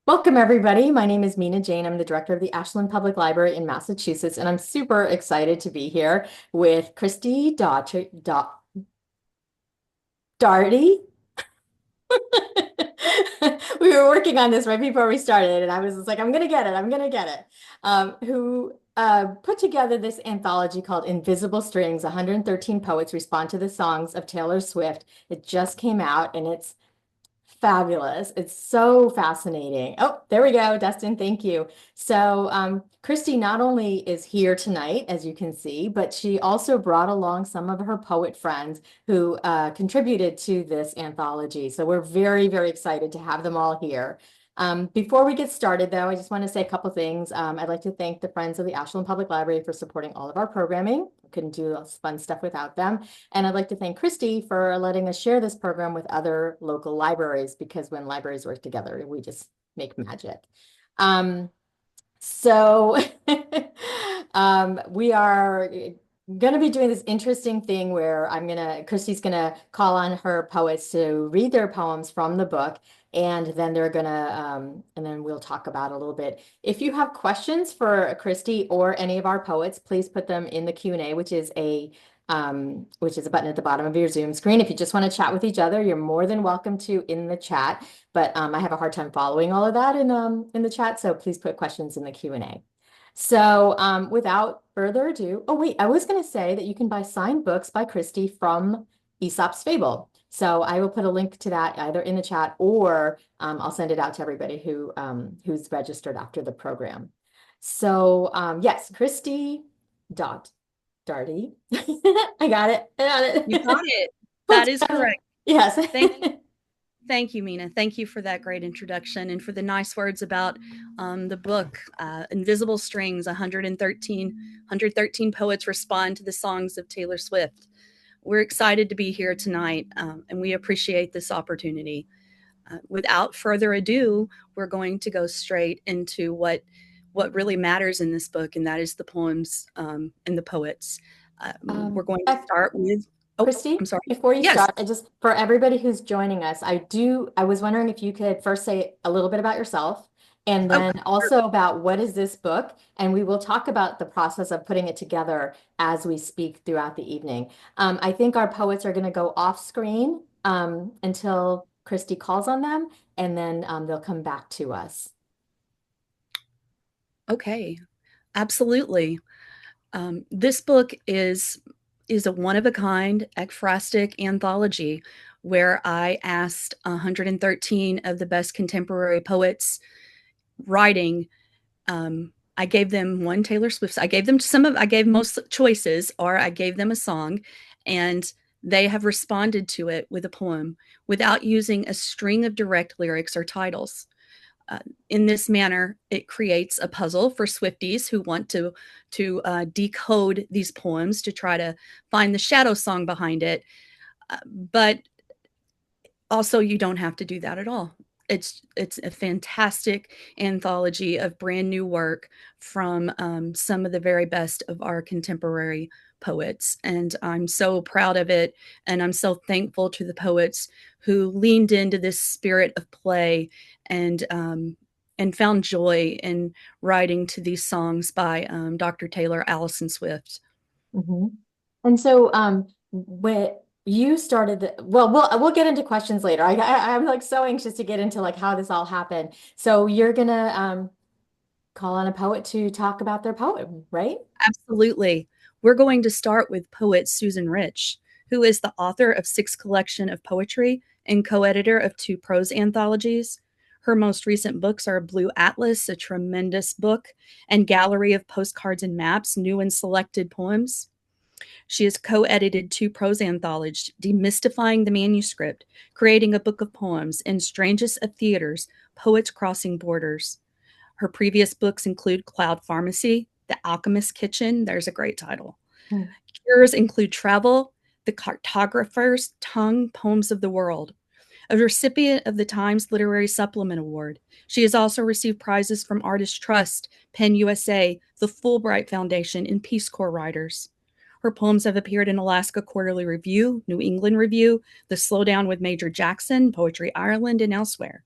Welcome, everybody. My name is Mina Jane. I'm the director of the Ashland Public Library in Massachusetts, and I'm super excited to be here with Daugherty. We were working on this right before we started, and I was just like, I'm gonna get it. I'm gonna get it. Who put together this anthology called Invisible Strings, 113 Poets Respond to the Songs of Taylor Swift. It just came out, and it's fabulous. It's so fascinating. Oh, there we go, Dustin. Thank you. So, Kristie not only is here tonight, as you can see, but she also brought along some of her poet friends who contributed to this anthology. So we're very, very excited to have them all here. Before we get started, though, I just want to say a couple things. I'd like to thank the Friends of the Ashland Public Library for supporting all of our programming. We couldn't do this fun stuff without them. And I'd like to thank Kristie for letting us share this program with other local libraries, because when libraries work together, we just make magic. So we are going to be doing this interesting thing where Kristie's going to call on her poets to read their poems from the book. And then and then we'll talk about a little bit. If you have questions for Kristie or any of our poets, please put them in the Q&A, which is a button at the bottom of your Zoom screen. If you just want to chat with each other, you're more than welcome to in the chat. But I have a hard time following all of that in the chat, so please put questions in the Q&A. So without further ado, oh wait, I was going to say that you can buy signed books by Kristie from Aesop's Fable. So I will put a link to that either in the chat, or I'll send it out to everybody who's registered after the program. So yes, Kristie Daugherty. I got it. I got it. You got it. That is correct. Yes. Thank you, Mina. Thank you for that great introduction and for the nice words about the book, Invisible Strings, 113 poets respond to the songs of Taylor Swift. We're excited to be here tonight, and we appreciate this opportunity. Without further ado, we're going to go straight into what really matters in this book, and that is the poems and the poets. We're going to start with Kristie, I'm sorry. before you Yes. start, for everybody who's joining us, I was wondering if you could first say a little bit about yourself, and then also about what is this book, and we will talk about the process of putting it together as we speak throughout the evening. I think our poets are going to go off screen until Kristie calls on them, and then they'll come back to us. Okay, absolutely. This book is a one-of-a-kind ekphrastic anthology where I asked 113 of the best contemporary poets writing. I gave them one Taylor Swift. I gave most choices, or I gave them a song, and they have responded to it with a poem without using a string of direct lyrics or titles. In this manner, it creates a puzzle for Swifties who want to decode these poems to try to find the shadow song behind it. But also, you don't have to do that at all. It's a fantastic anthology of brand new work from some of the very best of our contemporary poets. And I'm so proud of it. And I'm so thankful to the poets who leaned into this spirit of play and found joy in writing to these songs by Dr. Taylor Allison Swift. Mm-hmm. And so when you started we'll get into questions later. I'm like so anxious to get into like how this all happened. So you're gonna call on a poet to talk about their poem, right? Absolutely. We're going to start with poet Susan Rich, who is the author of 6 collection of poetry and co-editor of 2 prose anthologies. Her most recent books are Blue Atlas, a tremendous book, and Gallery of Postcards and Maps, New and Selected Poems. She has co-edited 2 prose anthologies, Demystifying the Manuscript, Creating a Book of Poems, and Strangest of Theaters, Poets Crossing Borders. Her previous books include Cloud Pharmacy, The Alchemist's Kitchen, there's a great title. Cures include Travel, The Cartographer's Tongue, Poems of the World. A recipient of the Times Literary Supplement Award. She has also received prizes from Artist Trust, Penn USA, the Fulbright Foundation, and Peace Corps Writers. Her poems have appeared in Alaska Quarterly Review, New England Review, The Slowdown with Major Jackson, Poetry Ireland, and elsewhere.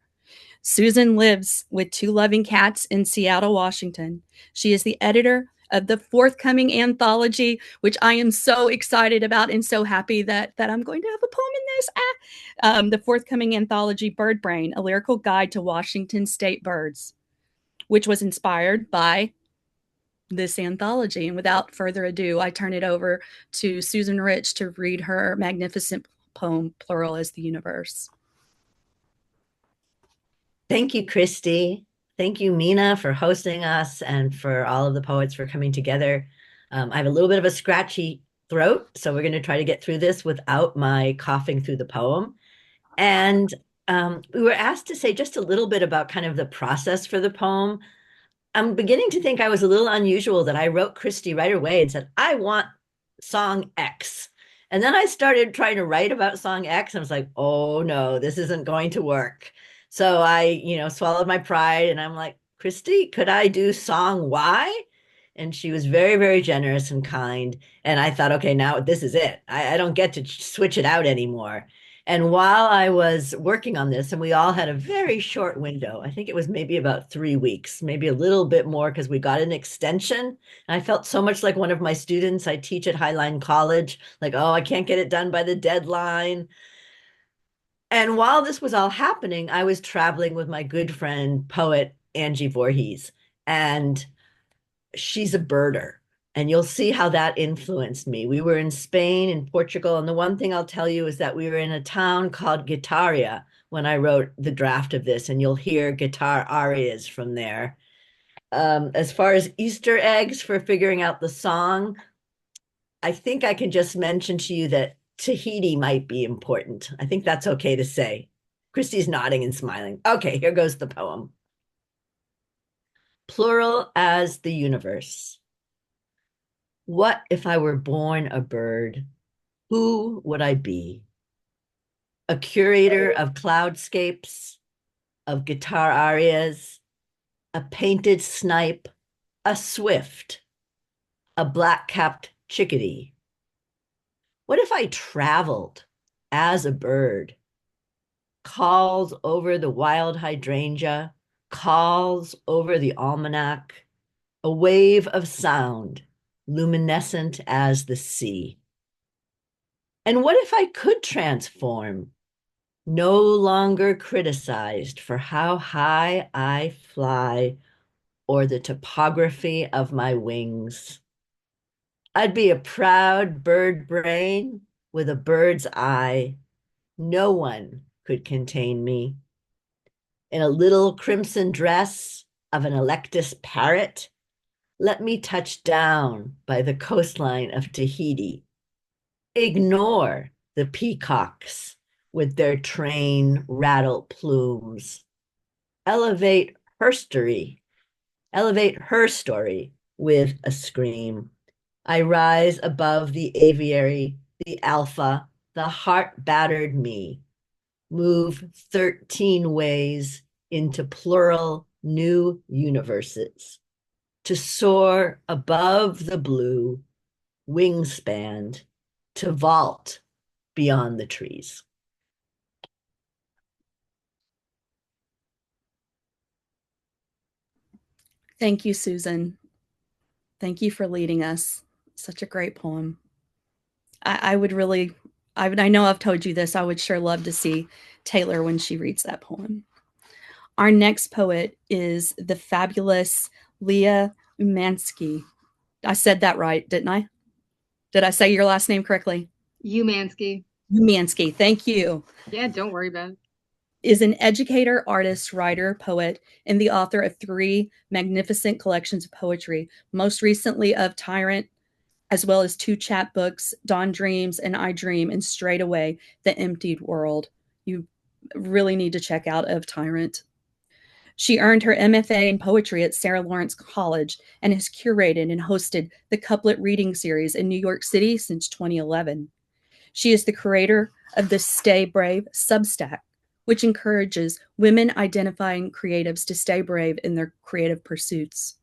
Susan lives with 2 loving cats in Seattle, Washington. She is the editor of the forthcoming anthology, which I am so excited about and so happy that I'm going to have a poem in this. The forthcoming anthology, Bird Brain, A Lyrical Guide to Washington State Birds, which was inspired by this anthology. And without further ado, I turn it over to Susan Rich to read her magnificent poem, Plural as the Universe. Thank you, Kristie. Thank you, Mina, for hosting us and for all of the poets for coming together. I have a little bit of a scratchy throat, so we're going to try to get through this without my coughing through the poem. And we were asked to say just a little bit about kind of the process for the poem. I'm beginning to think I was a little unusual that I wrote Kristie right away and said, I want song X. And then I started trying to write about song X. And I was like, oh no, this isn't going to work. So I, swallowed my pride and I'm like, Kristie, could I do song Y? And she was very, very generous and kind. And I thought, okay, now this is it. I don't get to switch it out anymore. And while I was working on this, and we all had a very short window, I think it was maybe about 3 weeks, maybe a little bit more because we got an extension. And I felt so much like one of my students. I teach at Highline College, like, oh, I can't get it done by the deadline. And while this was all happening, I was traveling with my good friend, poet Angie Voorhees, and she's a birder. And you'll see how that influenced me. We were in Spain and Portugal. And the one thing I'll tell you is that we were in a town called Guitarria when I wrote the draft of this, and you'll hear guitar arias from there. As far as Easter eggs for figuring out the song, I think I can just mention to you that Tahiti might be important. I think that's okay to say. Kristie's nodding and smiling. Okay, here goes the poem. Plural as the universe. What if I were born a bird? Who would I be? A curator of cloudscapes, of guitar arias, a painted snipe, a swift, a black-capped chickadee. What if I traveled as a bird? Calls over the wild hydrangea, calls over the almanac, a wave of sound, luminescent as the sea. And what if I could transform, no longer criticized for how high I fly or the topography of my wings? I'd be a proud bird brain with a bird's eye. No one could contain me. In a little crimson dress of an Electus parrot, let me touch down by the coastline of Tahiti. Ignore the peacocks with their train rattle plumes. Elevate her story with a scream. I rise above the aviary, the alpha, the heart-battered me. Move 13 ways into plural new universes. To soar above the blue, wingspanned, to vault beyond the trees. Thank you, Susan. Thank you for leading us. Such a great poem. I would really, I know I've told you this, I would sure love to see Taylor when she reads that poem. Our next poet is the fabulous Leah Umansky. I said that right, didn't I? Did I say your last name correctly? Umansky. Umansky, thank you. Yeah, don't worry about it. Is an educator, artist, writer, poet, and the author of 3 magnificent collections of poetry, most recently of Tyrant, as well as 2 chapbooks, Dawn Dreams and I Dream, and Straight Away, The Emptied World. You really need to check out Of Tyrant. She earned her MFA in poetry at Sarah Lawrence College and has curated and hosted the Couplet Reading Series in New York City since 2011. She is the creator of the Stay Brave Substack, which encourages women identifying creatives to stay brave in their creative pursuits.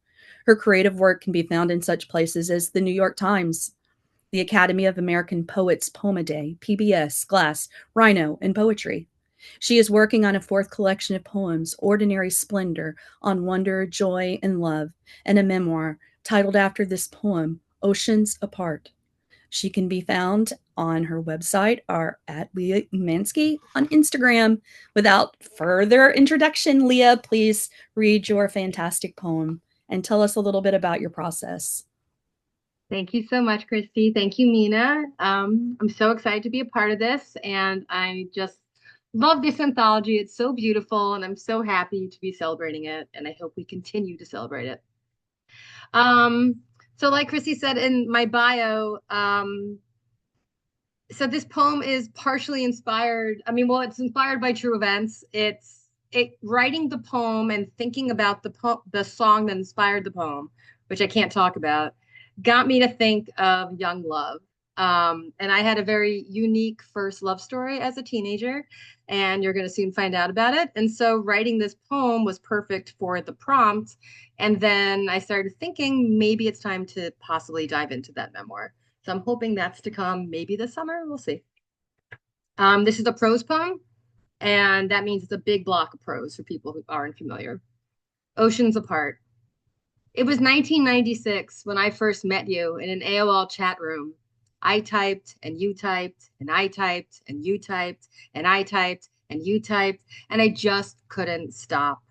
Her creative work can be found in such places as the New York Times, the Academy of American Poets Poem a Day, PBS, Glass, Rhino, and Poetry, She is working on a fourth collection of poems, Ordinary Splendor, on wonder, joy, and love, and a memoir titled after this poem, Oceans Apart. She can be found on her website or at Leah Umansky on Instagram. Without further introduction, Leah, please read your fantastic poem and tell us a little bit about your process. Thank you so much, Kristie. Thank you, Mina. I'm so excited to be a part of this, and I just love this anthology. It's so beautiful, and I'm so happy to be celebrating it, and I hope we continue to celebrate it. So like Kristie said in my bio, so this poem is partially inspired. I mean, well, it's inspired by true events. Writing the poem and thinking about the song that inspired the poem, which I can't talk about, got me to think of young love. And I had a very unique first love story as a teenager, and you're going to soon find out about it. And so writing this poem was perfect for the prompt. And then I started thinking maybe it's time to possibly dive into that memoir. So I'm hoping that's to come maybe this summer. We'll see. This is a prose poem, and that means it's a big block of prose for people who aren't familiar. Oceans Apart. It was 1996 when I first met you in an AOL chat room. I typed and you typed and I typed and you typed and I typed and you typed, and I just couldn't stop.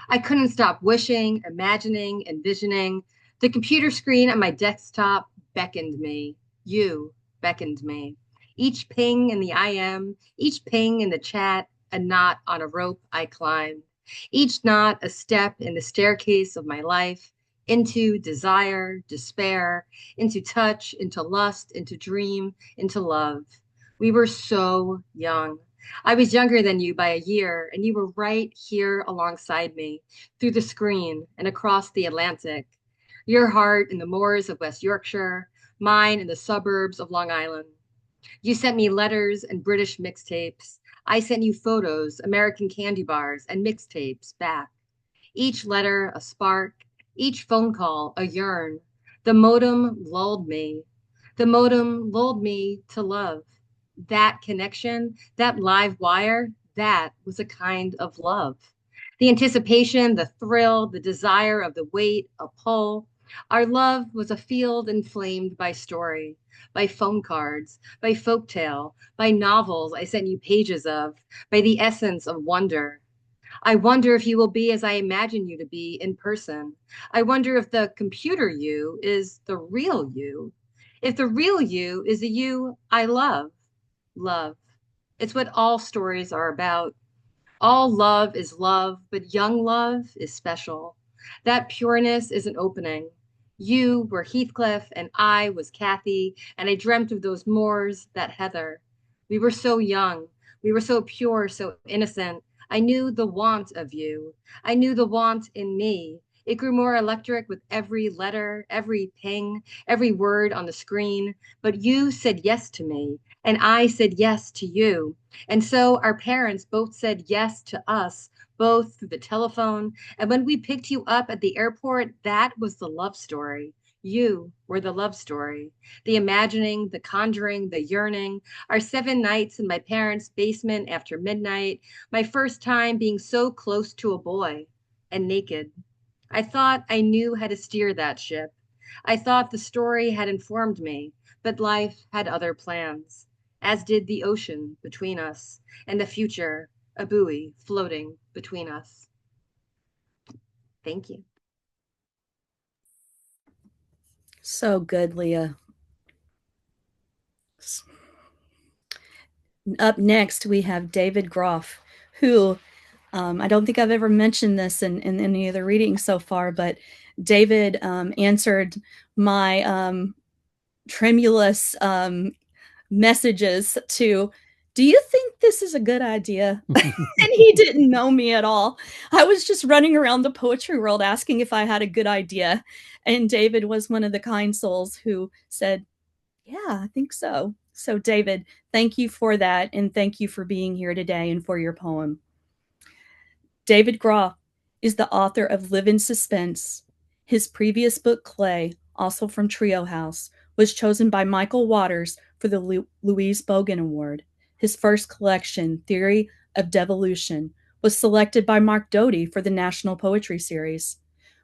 I couldn't stop wishing, imagining, envisioning. The computer screen on my desktop beckoned me. You beckoned me. Each ping in the IM, each ping in the chat, a knot on a rope I climbed. Each knot a step in the staircase of my life, into desire, despair, into touch, into lust, into dream, into love. We were so young. I was younger than you by a year, and you were right here alongside me, through the screen and across the Atlantic. Your heart in the moors of West Yorkshire, mine in the suburbs of Long Island. You sent me letters and British mixtapes. I sent you photos, American candy bars, and mixtapes back. Each letter a spark, each phone call a yearn. The modem lulled me. The modem lulled me to love. That connection, that live wire, that was a kind of love. The anticipation, the thrill, the desire of the wait, a pull. Our love was a field inflamed by story, by phone cards, by folktale, by novels I sent you pages of, by the essence of wonder. I wonder if you will be as I imagine you to be in person. I wonder if the computer you is the real you. If the real you is the you I love. Love. It's what all stories are about. All love is love, but young love is special. That pureness is an opening. You were Heathcliff and I was Kathy, and I dreamt of those moors, that heather. We were so young. We were so pure, so innocent. I knew the want of you. I knew the want in me. It grew more electric with every letter, every ping, every word on the screen. But you said yes to me, and I said yes to you. And so our parents both said yes to us, both through the telephone. And when we picked you up at the airport, that was the love story. You were the love story, the imagining, the conjuring, the yearning, our 7 nights in my parents' basement after midnight, my first time being so close to a boy and naked. I thought I knew how to steer that ship. I thought the story had informed me, but life had other plans, as did the ocean between us and the future, a buoy floating between us. Thank you. So good, Leah. Up next, we have David Groff, who I don't think I've ever mentioned this in any of the readings so far, but David answered my tremulous messages to, do you think this is a good idea? And he didn't know me at all. I was just running around the poetry world asking if I had a good idea. And David was one of the kind souls who said, yeah, I think so. So David, thank you for that. And thank you for being here today and for your poem. David Groff is the author of Live in Suspense. His previous book, Clay, also from Trio House, was chosen by Michael Waters for the Louise Bogan Award. His first collection, Theory of Devolution was selected by Mark Doty for the National Poetry Series.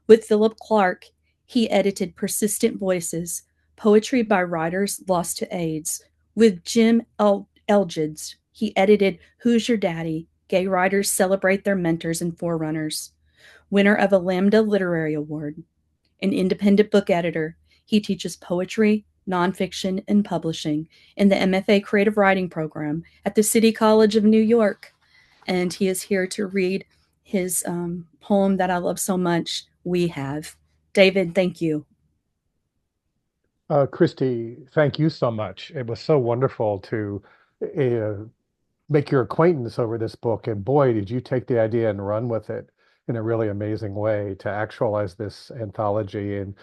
With Philip Clark, he edited Persistent Voices, Poetry by Writers Lost to AIDS. With Jim Elgids, he edited Who's Your Daddy? Gay Writers Celebrate Their Mentors and Forerunners. Winner of a Lambda Literary Award. An independent book editor, he teaches poetry, nonfiction, and publishing in the MFA Creative Writing program at the City College of New York. And he is here to read his poem that I love so much, We Have. David, thank you. Kristie, thank you so much. It was so wonderful to make your acquaintance over this book. And boy, did you take the idea and run with it in a really amazing way to actualize this anthology in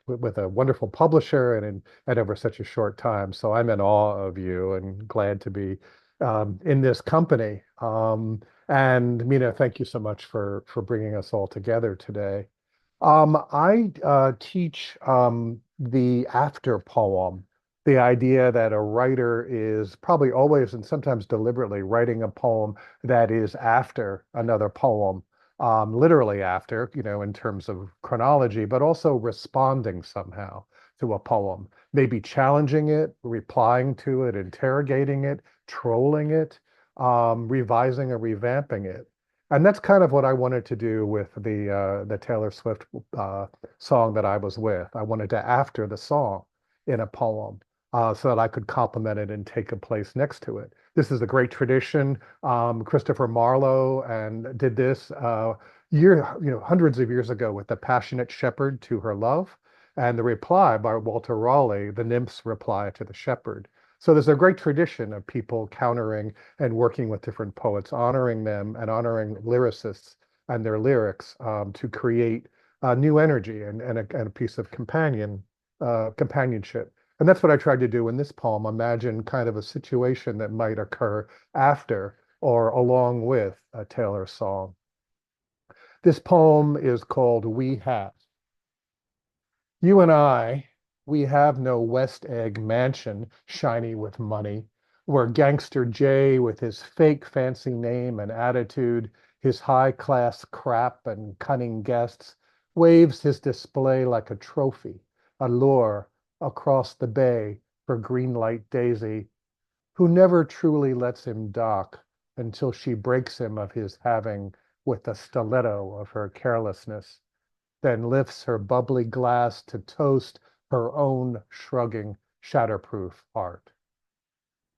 with a wonderful publisher and over such a short time. So I'm in awe of you and glad to be in this company. And Mina, thank you so much for bringing us all together today. I teach the after poem, the idea that a writer is probably always and sometimes deliberately writing a poem that is after another poem, literally after, in terms of chronology, but also responding somehow to a poem, maybe challenging it, replying to it, interrogating it, trolling it, revising or revamping it. And that's kind of what I wanted to do with the Taylor Swift song that I was with. I wanted to after the song in a poem so that I could complement it and take a place next to it. This is a great tradition. Christopher Marlowe and did this hundreds of years ago with The Passionate Shepherd to Her Love, and the reply by Walter Raleigh, the nymph's reply to the shepherd. So there's a great tradition of people countering and working with different poets, honoring them and honoring lyricists and their lyrics to create new energy and a piece of companionship. And that's what I tried to do in this poem. Imagine kind of a situation that might occur after or along with a Taylor song. This poem is called We Have. You and I, we have no West Egg mansion shiny with money, where Gangster Jay with his fake fancy name and attitude, his high-class crap and cunning guests, waves his display like a trophy, a lure across the bay for Greenlight Daisy, who never truly lets him dock until she breaks him of his having with the stiletto of her carelessness, then lifts her bubbly glass to toast her own shrugging, shatterproof heart.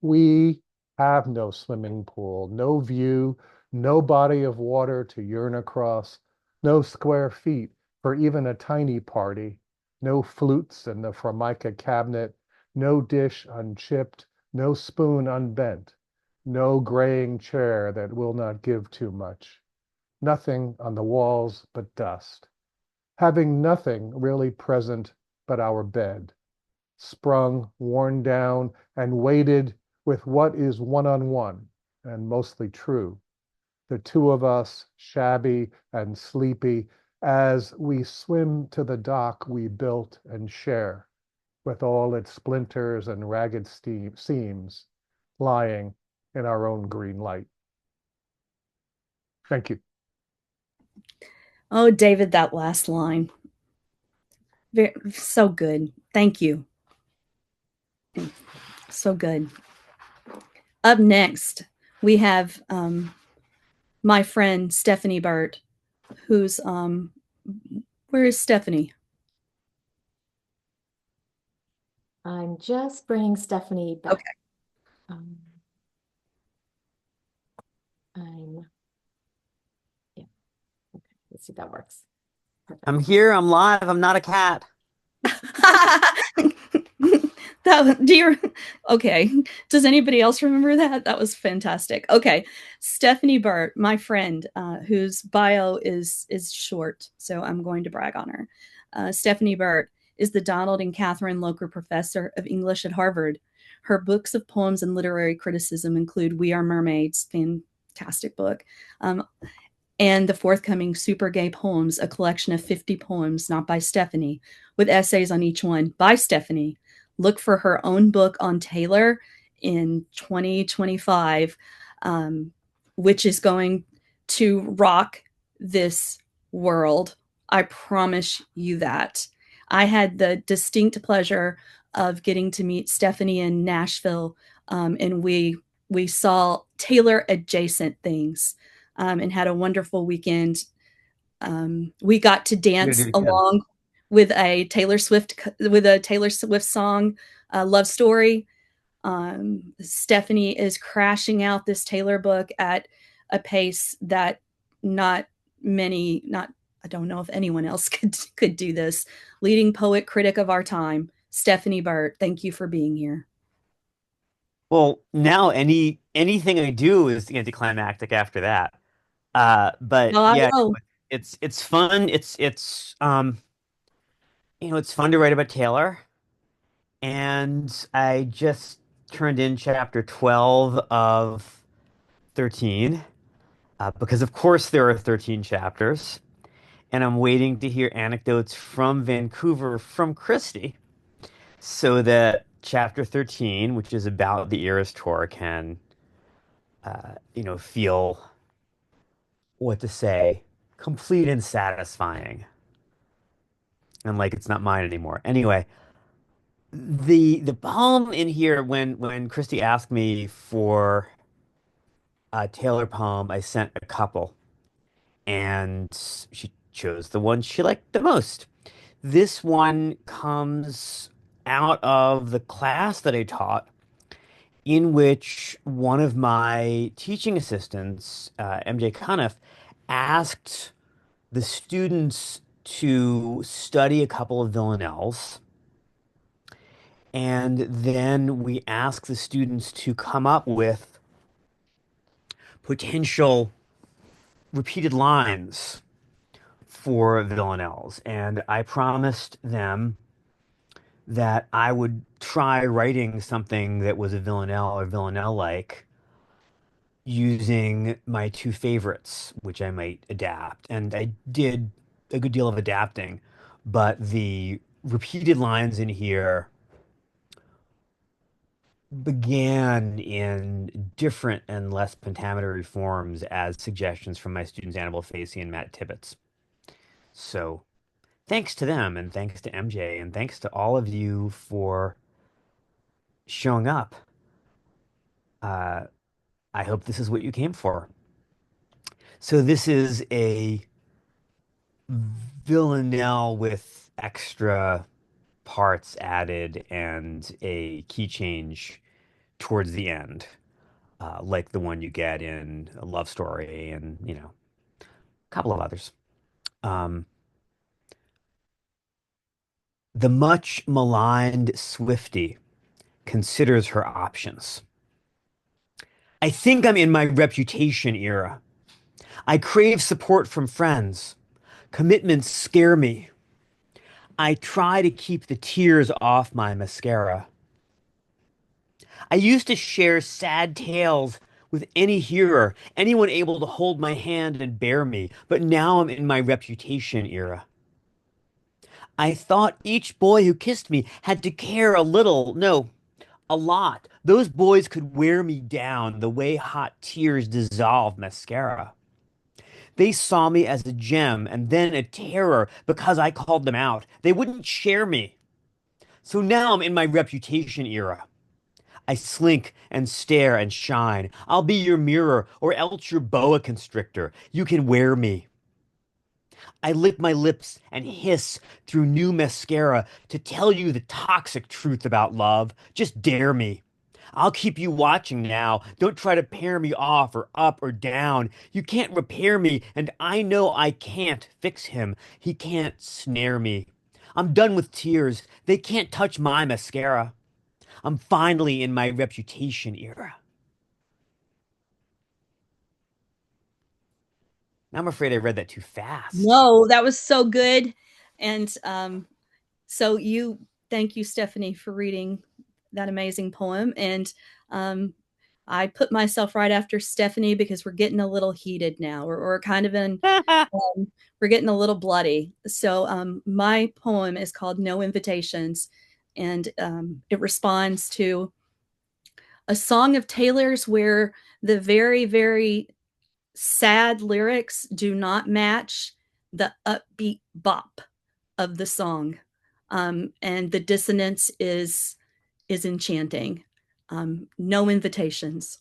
We have no swimming pool, no view, no body of water to yearn across, no square feet for even a tiny party, no flutes in the Formica cabinet, no dish unchipped, no spoon unbent, no graying chair that will not give too much, nothing on the walls but dust, having nothing really present but our bed, sprung, worn down, and weighted with what is one-on-one and mostly true. The two of us, shabby and sleepy, as we swim to the dock we built and share, with all its splinters and ragged seams, lying in our own green light. Thank you. Oh, David, that last line. So good. Thank you. So good. Up next, we have my friend Stephanie Burt, who's where is Stephanie? I'm just bringing Stephanie back. Okay. Yeah. Okay. Let's see if that works. Perfect. I'm here. I'm live. I'm not a cat. Okay. Does anybody else remember that? That was fantastic. Okay. Stephanie Burt, my friend, whose bio is short, so I'm going to brag on her. Stephanie Burt is the Donald and Catherine Locher Professor of English at Harvard. Her books of poems and literary criticism include We Are Mermaids, fantastic book, and the forthcoming Super Gay Poems, a collection of 50 poems, not by Stephanie, with essays on each one by Stephanie. Look for her own book on Taylor in 2025. which is going to rock this world. I promise you that. I had the distinct pleasure of getting to meet Stephanie in Nashville, and we saw Taylor adjacent things, and had a wonderful weekend. We got to dance along with a Taylor Swift song, "Love Story." Stephanie is crashing out this Taylor book at a pace that not I don't know if anyone else could do this. Leading poet critic of our time, Stephanie Burt, thank you for being here. Well, now anything I do is anticlimactic after that. But Well, I yeah, know. it's fun. It's fun to write about Taylor. And I just turned in chapter 12 of 13, because of course there are 13 chapters. And I'm waiting to hear anecdotes from Vancouver from Kristie so that chapter 13, which is about the Eras tour, can, feel what to say, complete and satisfying. And like it's not mine anymore. Anyway, the poem in here, when Kristie asked me for a Taylor poem, I sent a couple, and she chose the one she liked the most. This one comes out of the class that I taught, in which one of my teaching assistants, MJ Cuniff, asked the students to study a couple of villanelles. And then we asked the students to come up with potential repeated lines for villanelles. And I promised them that I would try writing something that was a villanelle or villanelle-like using my two favorites, which I might adapt. And I did a good deal of adapting, but the repeated lines in here began in different and less pentametry forms as suggestions from my students Annabelle Facey and Matt Tibbetts. So thanks to them, and thanks to MJ, and thanks to all of you for showing up. I hope this is what you came for. So this is a villanelle with extra parts added and a key change towards the end, like the one you get in A Love Story and, a couple of others. The much maligned Swiftie considers her options. I think I'm in my reputation era. I crave support from friends. Commitments scare me. I try to keep the tears off my mascara. I used to share sad tales with any hearer, anyone able to hold my hand and bear me, but now I'm in my reputation era. I thought each boy who kissed me had to care a little, no, a lot. Those boys could wear me down the way hot tears dissolve mascara. They saw me as a gem and then a terror because I called them out. They wouldn't share me. So now I'm in my reputation era. I slink and stare and shine. I'll be your mirror or else your boa constrictor. You can wear me. I lick my lips and hiss through new mascara to tell you the toxic truth about love. Just dare me. I'll keep you watching now. Don't try to pair me off or up or down. You can't repair me, and I know I can't fix him. He can't snare me. I'm done with tears. They can't touch my mascara. I'm finally in my reputation era. I'm afraid I read that too fast. No, that was so good. And so thank you, Stephanie, for reading that amazing poem. And I put myself right after Stephanie because we're getting a little heated now. We're kind of in, we're getting a little bloody. So my poem is called No Invitations, and it responds to a song of Taylor's where the very, very sad lyrics do not match the upbeat bop of the song. And the dissonance is enchanting. No invitations.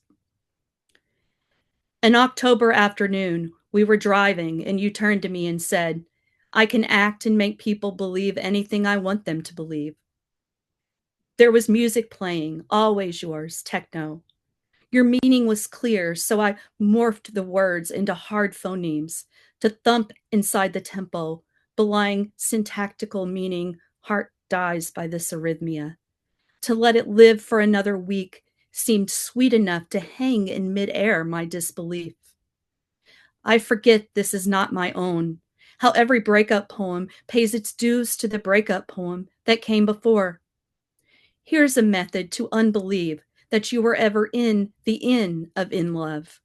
An October afternoon, we were driving, and you turned to me and said, I can act and make people believe anything I want them to believe. There was music playing, always yours, techno. Your meaning was clear, so I morphed the words into hard phonemes to thump inside the tempo, belying syntactical meaning, heart dies by this arrhythmia. To let it live for another week seemed sweet enough to hang in midair my disbelief. I forget this is not my own, how every breakup poem pays its dues to the breakup poem that came before. Here's a method to unbelieve that you were ever in the inn of in love.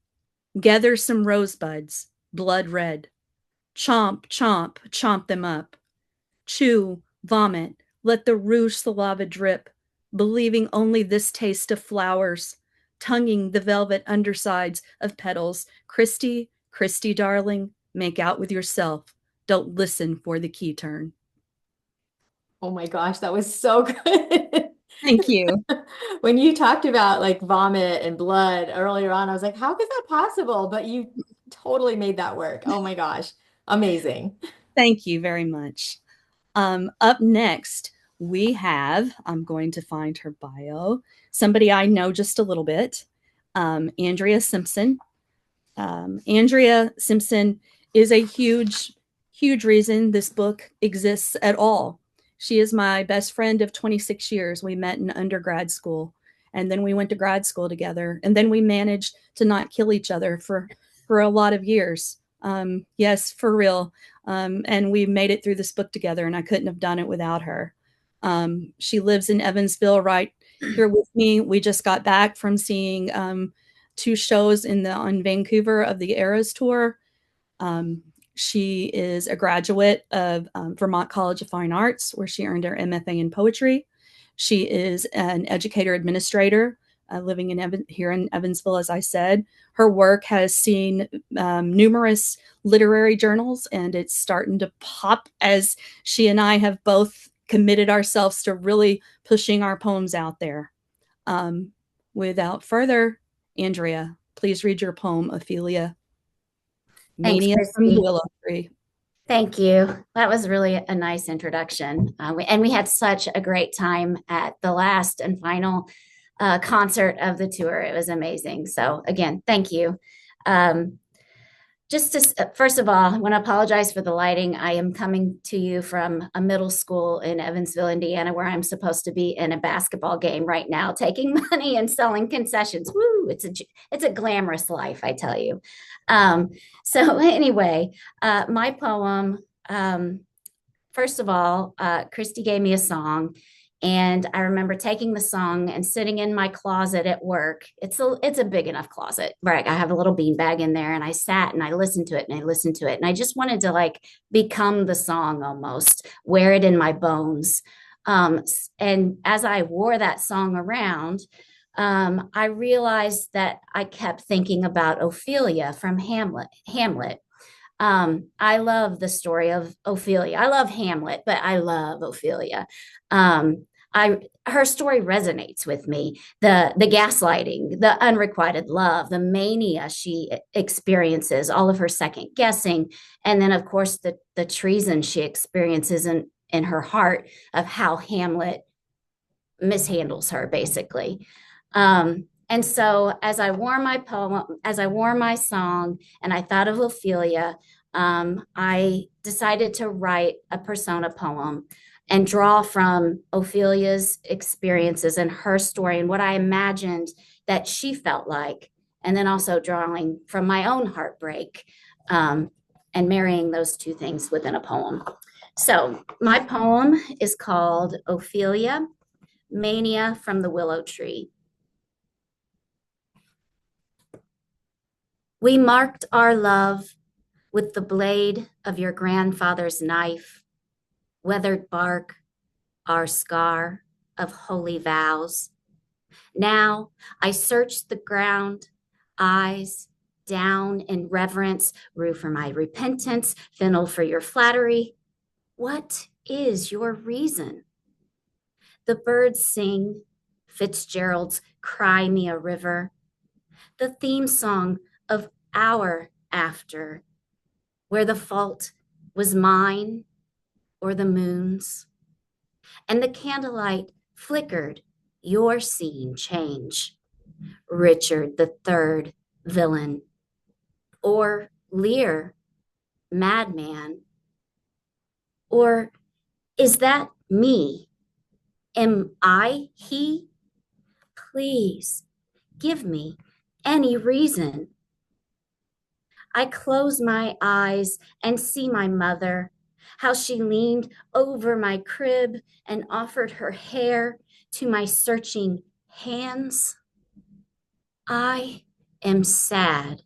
Gather some rosebuds, blood red. Chomp, chomp, chomp them up. Chew, vomit, let the rouge saliva drip, believing only this taste of flowers, tonguing the velvet undersides of petals. Kristie, Kristie, darling, make out with yourself. Don't listen for the key turn. Oh my gosh, that was so good. Thank you. When you talked about like vomit and blood earlier on, I was like, how is that possible? But you totally made that work. Oh my gosh, amazing. Thank you very much. Up next, we have, I'm going to find her bio, somebody I know just a little bit, Andrea Simpson. Andrea Simpson is a huge, huge reason this book exists at all. She is my best friend of 26 years. We met in undergrad school, and then we went to grad school together, and then we managed to not kill each other for a lot of years. Yes, for real. And we made it through this book together, and I couldn't have done it without her. She lives in Evansville right here with me. We just got back from seeing 2 shows on Vancouver of the Eras Tour. She is a graduate of Vermont College of Fine Arts, where she earned her MFA in poetry. She is an educator administrator living here in Evansville, as I said. Her work has seen numerous literary journals, and it's starting to pop as she and I have both committed ourselves to really pushing our poems out there. Without further, Andrea, please read your poem, Ophelia. Thanks, Mania from the Kristie. Willow Tree. Thank you. That was really a nice introduction. We had such a great time at the last and final concert of the tour. It was amazing. So again, thank you. First of all, I want to apologize for the lighting. I am coming to you from a middle school in Evansville, Indiana, where I'm supposed to be in a basketball game right now, taking money and selling concessions. Woo! It's a glamorous life, I tell you. So anyway, my poem. First of all, Kristie gave me a song, and I remember taking the song and sitting in my closet at work. It's a big enough closet, right? I have a little beanbag in there, and I sat and I listened to it and I listened to it, and I just wanted to like become the song almost, wear it in my bones. And as I wore that song around, I realized that I kept thinking about Ophelia from Hamlet. I love the story of Ophelia. I love Hamlet, but I love Ophelia. Her story resonates with me. The gaslighting, the unrequited love, the mania she experiences, all of her second guessing, and then of course the treason she experiences in her heart of how Hamlet mishandles her, basically. And so as I wore my poem, as I wore my song, and I thought of Ophelia, I decided to write a persona poem and draw from Ophelia's experiences and her story and what I imagined that she felt like, and then also drawing from my own heartbreak, and marrying those two things within a poem. So my poem is called Ophelia, Mania from the Willow Tree. We marked our love with the blade of your grandfather's knife, weathered bark, our scar of holy vows. Now I search the ground, eyes, down in reverence, rue for my repentance, fennel for your flattery. What is your reason? The birds sing Fitzgerald's Cry Me a River, the theme song of Our After, where the fault was mine or the moon's, and the candlelight flickered your scene change. Richard the Third, villain, or Lear, madman, or is that me? Am I he? Please give me any reason. I close my eyes and see my mother, how she leaned over my crib and offered her hair to my searching hands. I am sad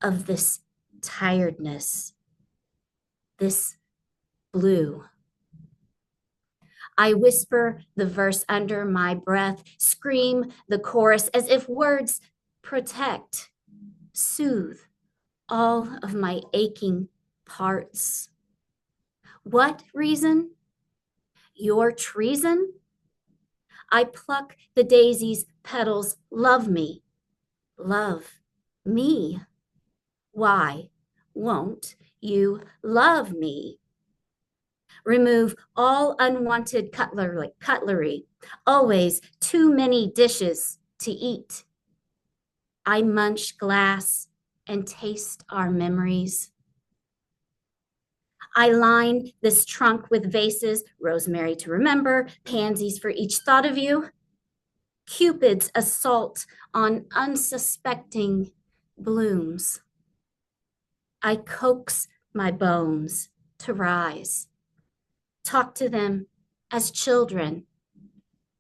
of this tiredness, this blue. I whisper the verse under my breath, scream the chorus as if words protect, soothe all of my aching parts. What reason? Your treason? I pluck the daisy's petals. Love me. Love me. Why won't you love me? Remove all unwanted cutlery. Always too many dishes to eat. I munch glass and taste our memories. I line this trunk with vases, rosemary to remember, pansies for each thought of you. Cupid's assault on unsuspecting blooms. I coax my bones to rise. Talk to them as children,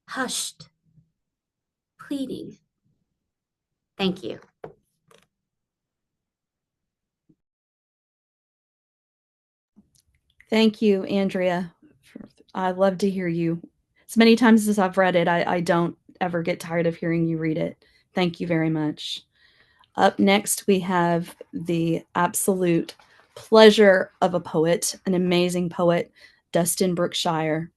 hushed, pleading. Thank you. Thank you, Andrea. I love to hear you. As many times as I've read it, I don't ever get tired of hearing you read it. Thank you very much. Up next, we have the absolute pleasure of a poet, an amazing poet, Dustin Brookshire,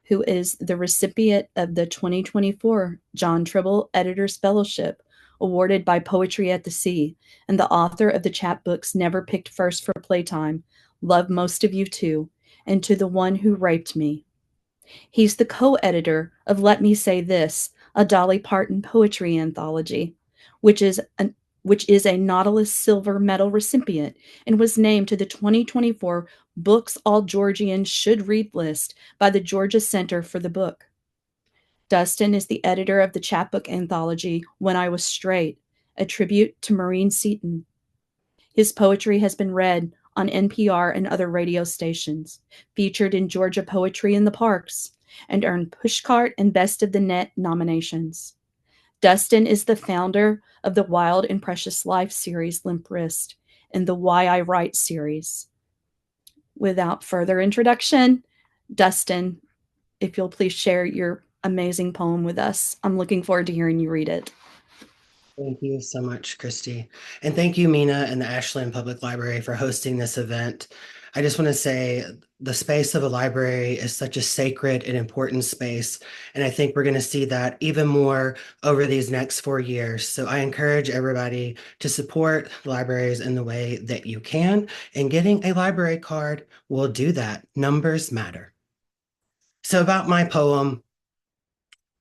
who is the recipient of the 2024 John Tribble Editors Fellowship, awarded by Poetry at the Sea, and the author of the chapbooks Never Picked First for Playtime, Love Most of You Too, and To the One Who Raped Me. He's the co-editor of Let Me Say This, a Dolly Parton poetry anthology, which is a Nautilus Silver Medal recipient and was named to the 2024 Books All Georgians Should Read list by the Georgia Center for the Book. Dustin is the editor of the chapbook anthology When I Was Straight, a tribute to Maureen Seaton. His poetry has been read on NPR and other radio stations, featured in Georgia Poetry in the Parks, and earned Pushcart and Best of the Net nominations. Dustin is the founder of the Wild and Precious Life series Limp Wrist and the Why I Write series. Without further introduction, Dustin, if you'll please share your amazing poem with us. I'm looking forward to hearing you read it. Thank you so much, Kristie. And thank you, Mina and the Ashland Public Library for hosting this event. I just want to say the space of a library is such a sacred and important space. And I think we're going to see that even more over these next 4 years. So I encourage everybody to support libraries in the way that you can. And getting a library card will do that. Numbers matter. So about my poem,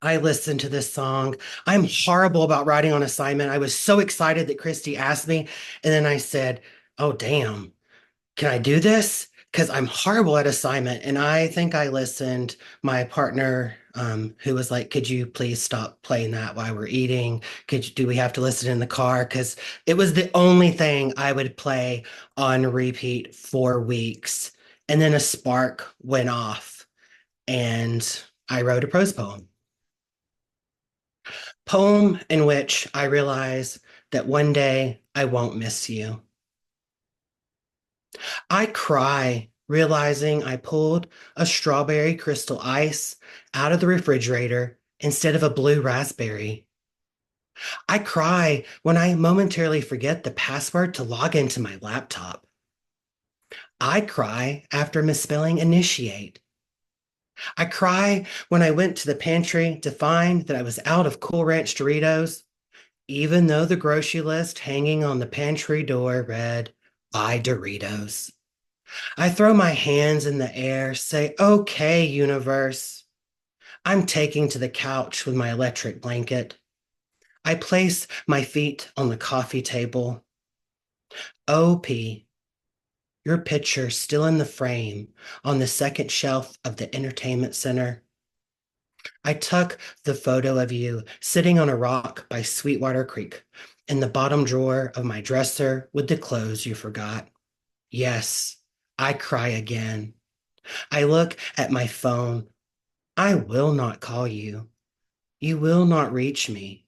I listened to this song. I'm horrible about writing on assignment. I was so excited that Kristie asked me. And then I said, oh, damn, can I do this? Because I'm horrible at assignment. And I think I listened. My partner, who was like, could you please stop playing that while we're eating? Do we have to listen in the car? Because it was the only thing I would play on repeat for weeks. And then a spark went off and I wrote a prose poem. Poem in which I realize that one day I won't miss you. I cry realizing I pulled a strawberry crystal ice out of the refrigerator instead of a blue raspberry. I cry when I momentarily forget the password to log into my laptop. I cry after misspelling initiate. I cry when I went to the pantry to find that I was out of Cool Ranch Doritos, even though the grocery list hanging on the pantry door read, buy Doritos. I throw my hands in the air, say, okay, universe. I'm taking to the couch with my electric blanket. I place my feet on the coffee table. OP, your picture still in the frame on the second shelf of the entertainment center. I tuck the photo of you sitting on a rock by Sweetwater Creek in the bottom drawer of my dresser with the clothes you forgot. Yes, I cry again. I look at my phone. I will not call you. You will not reach me.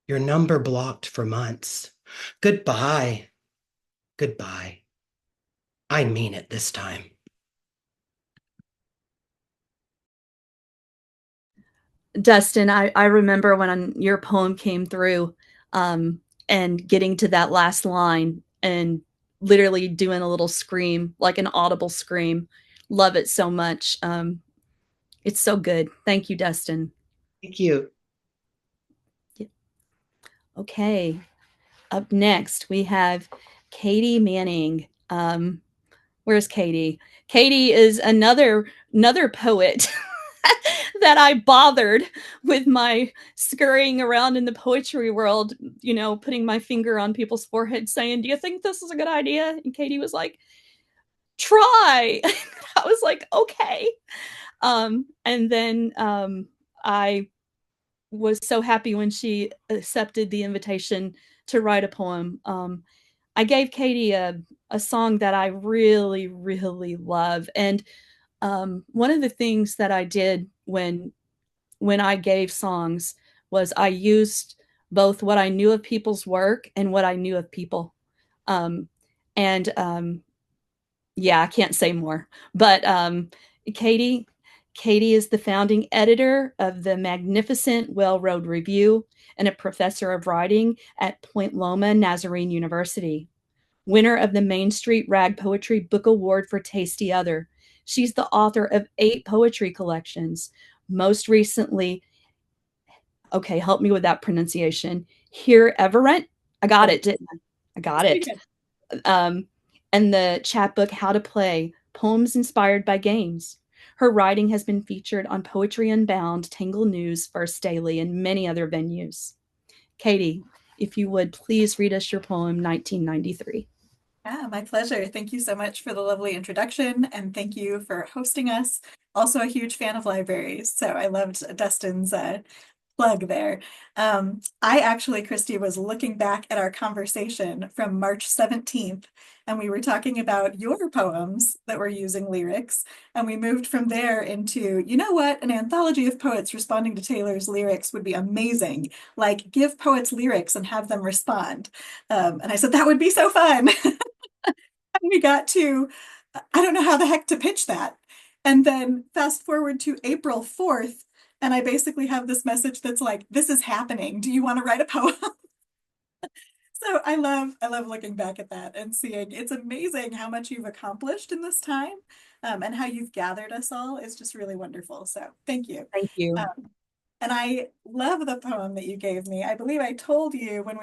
Your number blocked for months. Goodbye. Goodbye. I mean it this time. Dustin, I remember when your poem came through, and getting to that last line and literally doing a little scream, like an audible scream. Love it so much. It's so good. Thank you, Dustin. Thank you. Okay. Up next, we have Katie Manning. Where's Katie? Katie is another poet that I bothered with my scurrying around in the poetry world, putting my finger on people's foreheads saying, do you think this is a good idea? And Katie was like, try. I was like, okay. And then I was so happy when she accepted the invitation to write a poem. I gave Katie a song that I really, really love. And one of the things that I did when I gave songs was I used both what I knew of people's work and what I knew of people. Um, and yeah, I can't say more. But Katie, Katie is the founding editor of the magnificent Well Road Review and a professor of writing at Point Loma Nazarene University. Winner of the Main Street Rag Poetry Book Award for Tasty Other. She's the author of 8 poetry collections. Most recently, okay, help me with that pronunciation. Here Everett. I got it, didn't I? I got it. Um, and the chapbook How to Play, Poems Inspired by Games. Her writing has been featured on Poetry Unbound, Tangle News, First Daily, and many other venues. Katie, if you would please read us your poem, 1993. Yeah, my pleasure. Thank you so much for the lovely introduction, and thank you for hosting us. Also a huge fan of libraries, so I loved Dustin's plug there. I actually, Kristie, was looking back at our conversation from March 17th, and we were talking about your poems that were using lyrics, and we moved from there into, you know what, an anthology of poets responding to Taylor's lyrics would be amazing. Like, give poets lyrics and have them respond. And I said, that would be so fun. We got to, I don't know how the heck to pitch that. And then fast forward to April 4th, and I basically have this message that's like, this is happening. Do you want to write a poem? So I love looking back at that and seeing it's amazing how much you've accomplished in this time, and how you've gathered us all is just really wonderful. So thank you. Thank you. And I love the poem that you gave me. I believe I told you when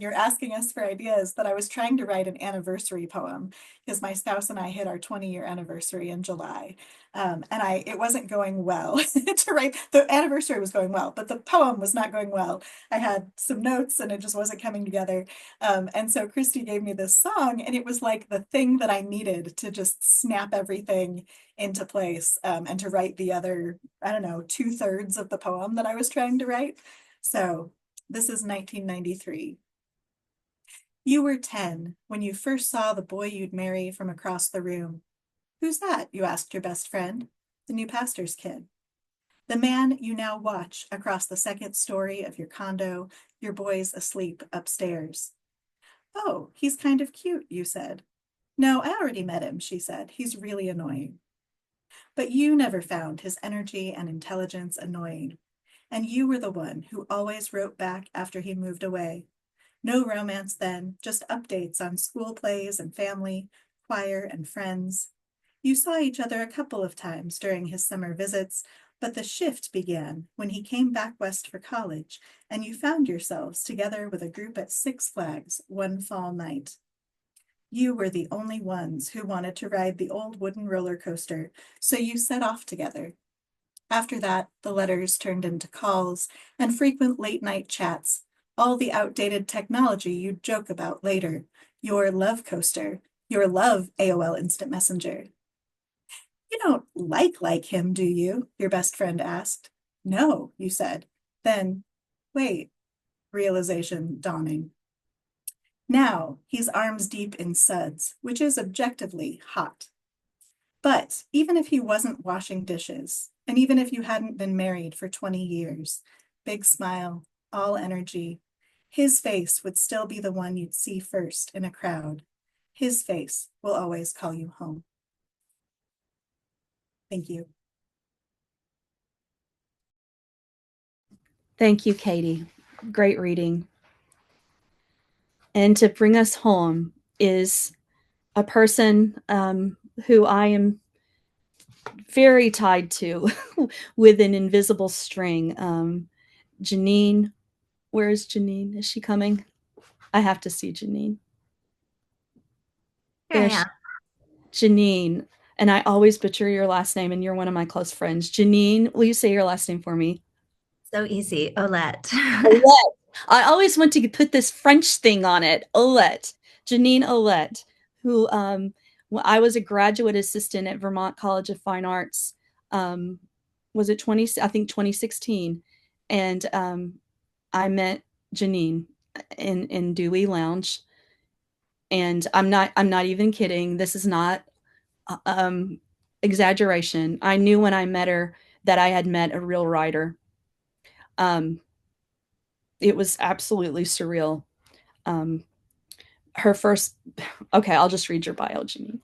you were asking us for ideas that I was trying to write an anniversary poem because my spouse and I hit our 20-year anniversary in July. And it wasn't going well to write. The anniversary was going well, but the poem was not going well. I had some notes and it just wasn't coming together. And so Kristie gave me this song, and it was like the thing that I needed to just snap everything into place, and to write the other, I don't know, 2/3 of the poem that I was trying to write. So this is 1993. You were 10 when you first saw the boy you'd marry from across the room. Who's that? You asked your best friend. The new pastor's kid. The man you now watch across the second story of your condo, your boy's asleep upstairs. Oh, he's kind of cute, you said. No, I already met him, she said. He's really annoying. But you never found his energy and intelligence annoying. and you were the one who always wrote back after he moved away. No romance then, just updates on school plays and family, choir and friends. You saw each other a couple of times during his summer visits, but the shift began when he came back west for college, and you found yourselves together with a group at Six Flags one fall night. You were the only ones who wanted to ride the old wooden roller coaster, so you set off together. After that, the letters turned into calls and frequent late-night chats, all the outdated technology you'd joke about later, your love coaster, your love AOL Instant Messenger. You don't like him, do you? Your best friend asked. No, you said. Then, wait, realization dawning. Now he's arms deep in suds, which is objectively hot. But even if he wasn't washing dishes, and even if you hadn't been married for 20 years, big smile, all energy, his face would still be the one you'd see first in a crowd. His face will always call you home. Thank you. Thank you, Katie. Great reading. And to bring us home is a person who I am very tied to with an invisible string. Janine, where is Janine? Is she coming? I have to see Janine. Here I am. Janine, and I always butcher your last name, and you're one of my close friends. Janine, will you say your last name for me? So easy. Olette. Olette. I always want to put this French thing on it. Olette. Janine Olette, who I was a graduate assistant at Vermont College of Fine Arts. Was it 2016? And I met Janine in Dewey Lounge. And I'm not even kidding. This is not exaggeration. I knew when I met her that I had met a real writer. It was absolutely surreal. Her first, okay, I'll just read your bio, Janine.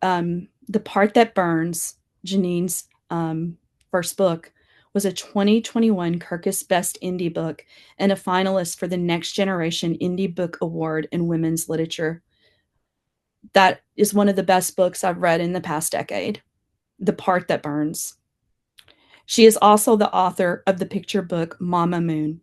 The Part That Burns, Janine's first book, was a 2021 Kirkus Best Indie Book and a finalist for the Next Generation Indie Book Award in Women's Literature. That is one of the best books I've read in the past decade, The Part That Burns. She is also the author of the picture book Mama Moon.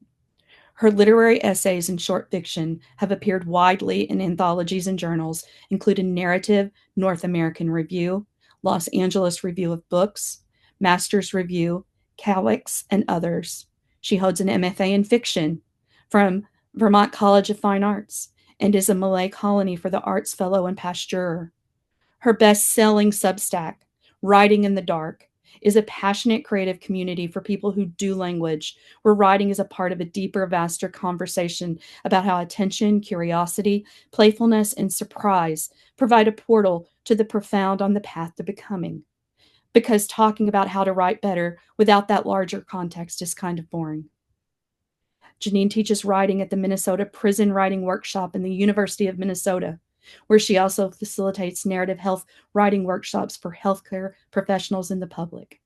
Her literary essays and short fiction have appeared widely in anthologies and journals, including Narrative, North American Review, Los Angeles Review of Books, Masters Review, Calyx, and others. She holds an MFA in fiction from Vermont College of Fine Arts and is a Malay Colony for the Arts Fellow and past juror. Her best-selling Substack, Writing in the Dark, is a passionate creative community for people who do language, where writing is a part of a deeper, vaster conversation about how attention, curiosity, playfulness, and surprise provide a portal to the profound on the path to becoming. Because talking about how to write better without that larger context is kind of boring. Janine teaches writing at the Minnesota Prison Writing Workshop in the University of Minnesota, where she also facilitates narrative health writing workshops for healthcare professionals and the public.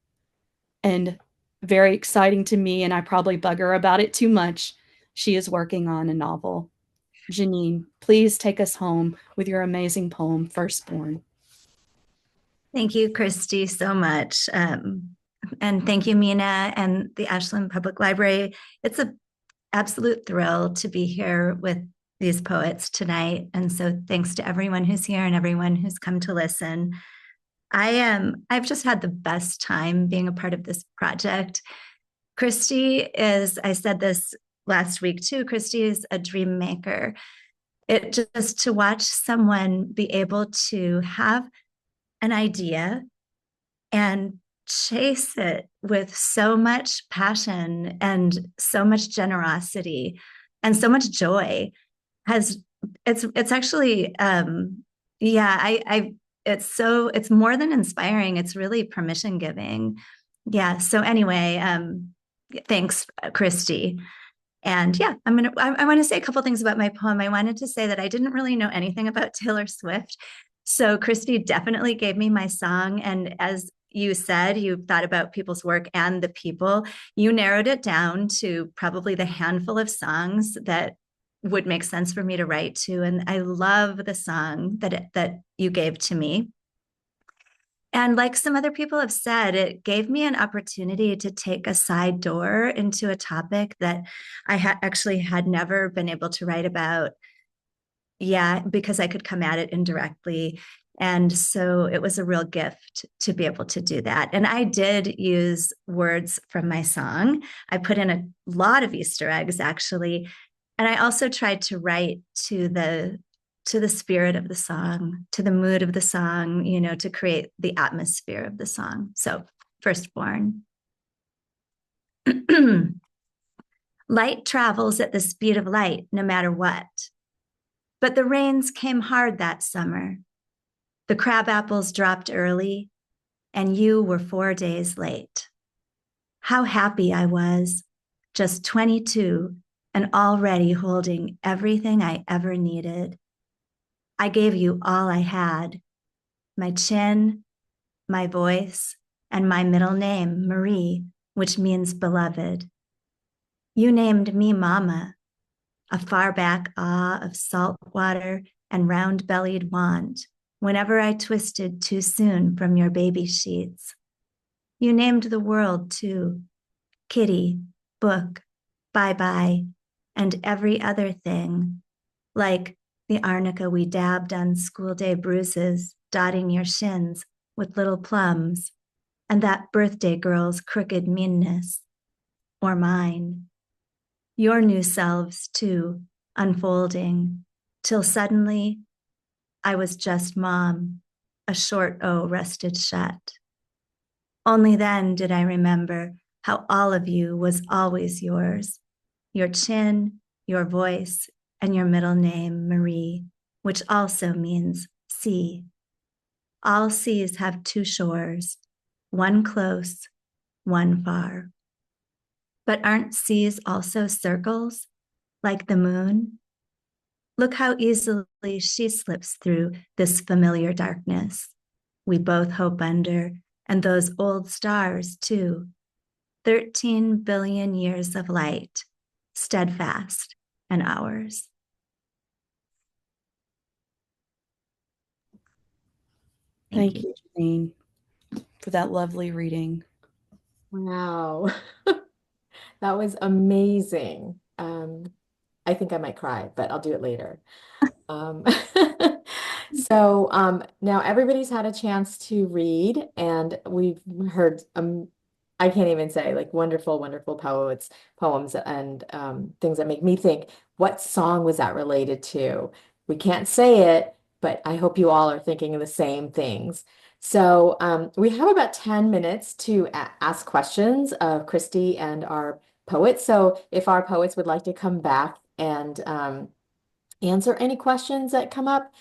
And very exciting to me, and I probably bug her about it too much, she is working on a novel. Janine, please take us home with your amazing poem, Firstborn. Thank you, Kristie, so much. And thank you, Mina and the Ashland Public Library. It's an absolute thrill to be here with these poets tonight. And so thanks to everyone who's here and everyone who's come to listen. I've just had the best time being a part of this project. Kristie is, I said this last week too, Kristie is a dream maker. It just to watch someone be able to have an idea and chase it with so much passion and so much generosity and so much joy it's actually it's more than inspiring. It's really permission giving. Yeah. So anyway, thanks, Kristie. And yeah, I want to say a couple things about my poem. I wanted to say that I didn't really know anything about Taylor Swift. So Kristie definitely gave me my song. And as you said, you thought about people's work and the people. You narrowed it down to probably the handful of songs that would make sense for me to write to. And I love the song that you gave to me. And like some other people have said, it gave me an opportunity to take a side door into a topic that I actually had never been able to write about. Yeah, because I could come at it indirectly. And so it was a real gift to be able to do that. And I did use words from my song. I put in a lot of Easter eggs, actually. And I also tried to write to the spirit of the song, to the mood of the song, to create the atmosphere of the song. So, Firstborn. Light travels at the speed of light, no matter what. But the rains came hard that summer. The crab apples dropped early, and you were 4 days late. How happy I was, just 22, and already holding everything I ever needed. I gave you all I had, my chin, my voice, and my middle name, Marie, which means beloved. You named me Mama, a far back awe of salt water and round-bellied want whenever I twisted too soon from your baby sheets. You named the world, too, kitty, book, bye-bye, and every other thing, like the arnica we dabbed on school day bruises, dotting your shins with little plums, and that birthday girl's crooked meanness, or mine. Your new selves, too, unfolding, till suddenly I was just Mom, a short O rested shut. Only then did I remember how all of you was always yours, your chin, your voice, and your middle name, Marie, which also means sea. All seas have two shores, one close, one far. But aren't seas also circles, like the moon? Look how easily she slips through this familiar darkness. We both hope under, and those old stars too. 13 billion years of light, steadfast and ours. Thank you, Janine, for that lovely reading. Wow. That was amazing. I think I might cry, but I'll do it later. Um, now everybody's had a chance to read, and we've heard I can't even say, like, wonderful, wonderful poems, and things that make me think, what song was that related to? We can't say it, but I hope you all are thinking of the same things. So we have about 10 minutes to ask questions of Kristie and our poets. So if our poets would like to come back and answer any questions that come up,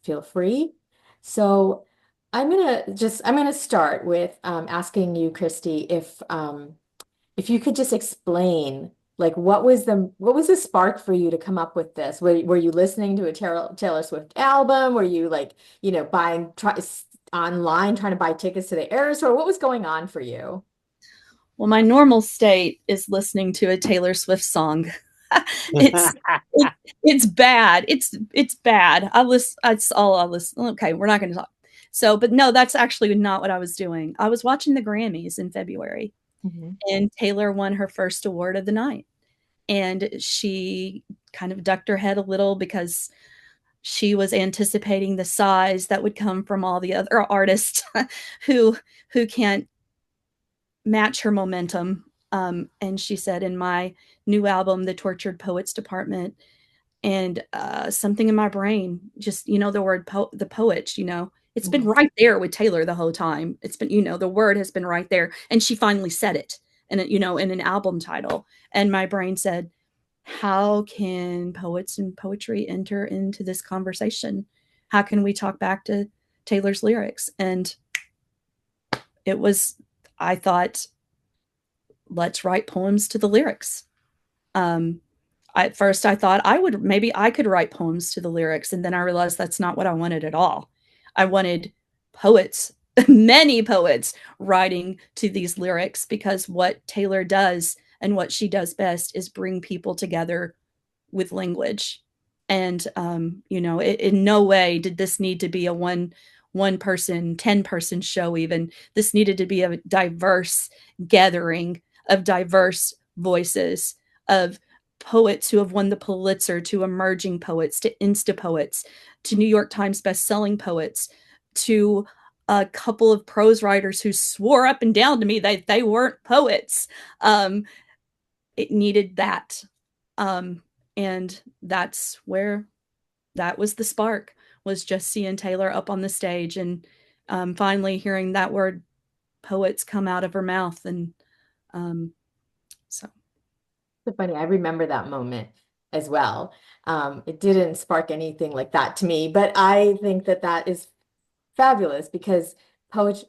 feel free. So I'm gonna start with asking you, Kristie, if you could just explain, like, what was the spark for you to come up with this? Were you listening to a Taylor Swift album? Were you, like, online trying to buy tickets to the Eras Tour? What was going on for you? Well, my normal state is listening to a Taylor Swift song. It's bad. It's bad. That's all I listen. Okay, we're not going to talk. So, but no, that's actually not what I was doing. I was watching the Grammys in February, and Taylor won her first award of the night. And she kind of ducked her head a little because she was anticipating the sighs that would come from all the other artists who can't match her momentum. And she said, in my new album, The Tortured Poets Department, and something in my brain, just, the word the poets, it's been right there with Taylor the whole time. It's been, the word has been right there. And she finally said it, and in an album title. And my brain said, how can poets and poetry enter into this conversation? How can we talk back to Taylor's lyrics? And I thought, let's write poems to the lyrics. At first I thought maybe I could write poems to the lyrics. And then I realized that's not what I wanted at all. I wanted poets many poets writing to these lyrics, because what Taylor does and what she does best is bring people together with language. And in no way did this need to be a one person, 10-person show. Even this needed to be a diverse gathering of diverse voices, of poets who have won the Pulitzer, to emerging poets, to insta poets, to New York Times best-selling poets, to a couple of prose writers who swore up and down to me that they weren't poets. It needed that. And that's where that was the spark, was just seeing Taylor up on the stage and finally hearing that word poets come out of her mouth. And so. So funny. I remember that moment as well. It didn't spark anything like that to me, but I think that that is fabulous, because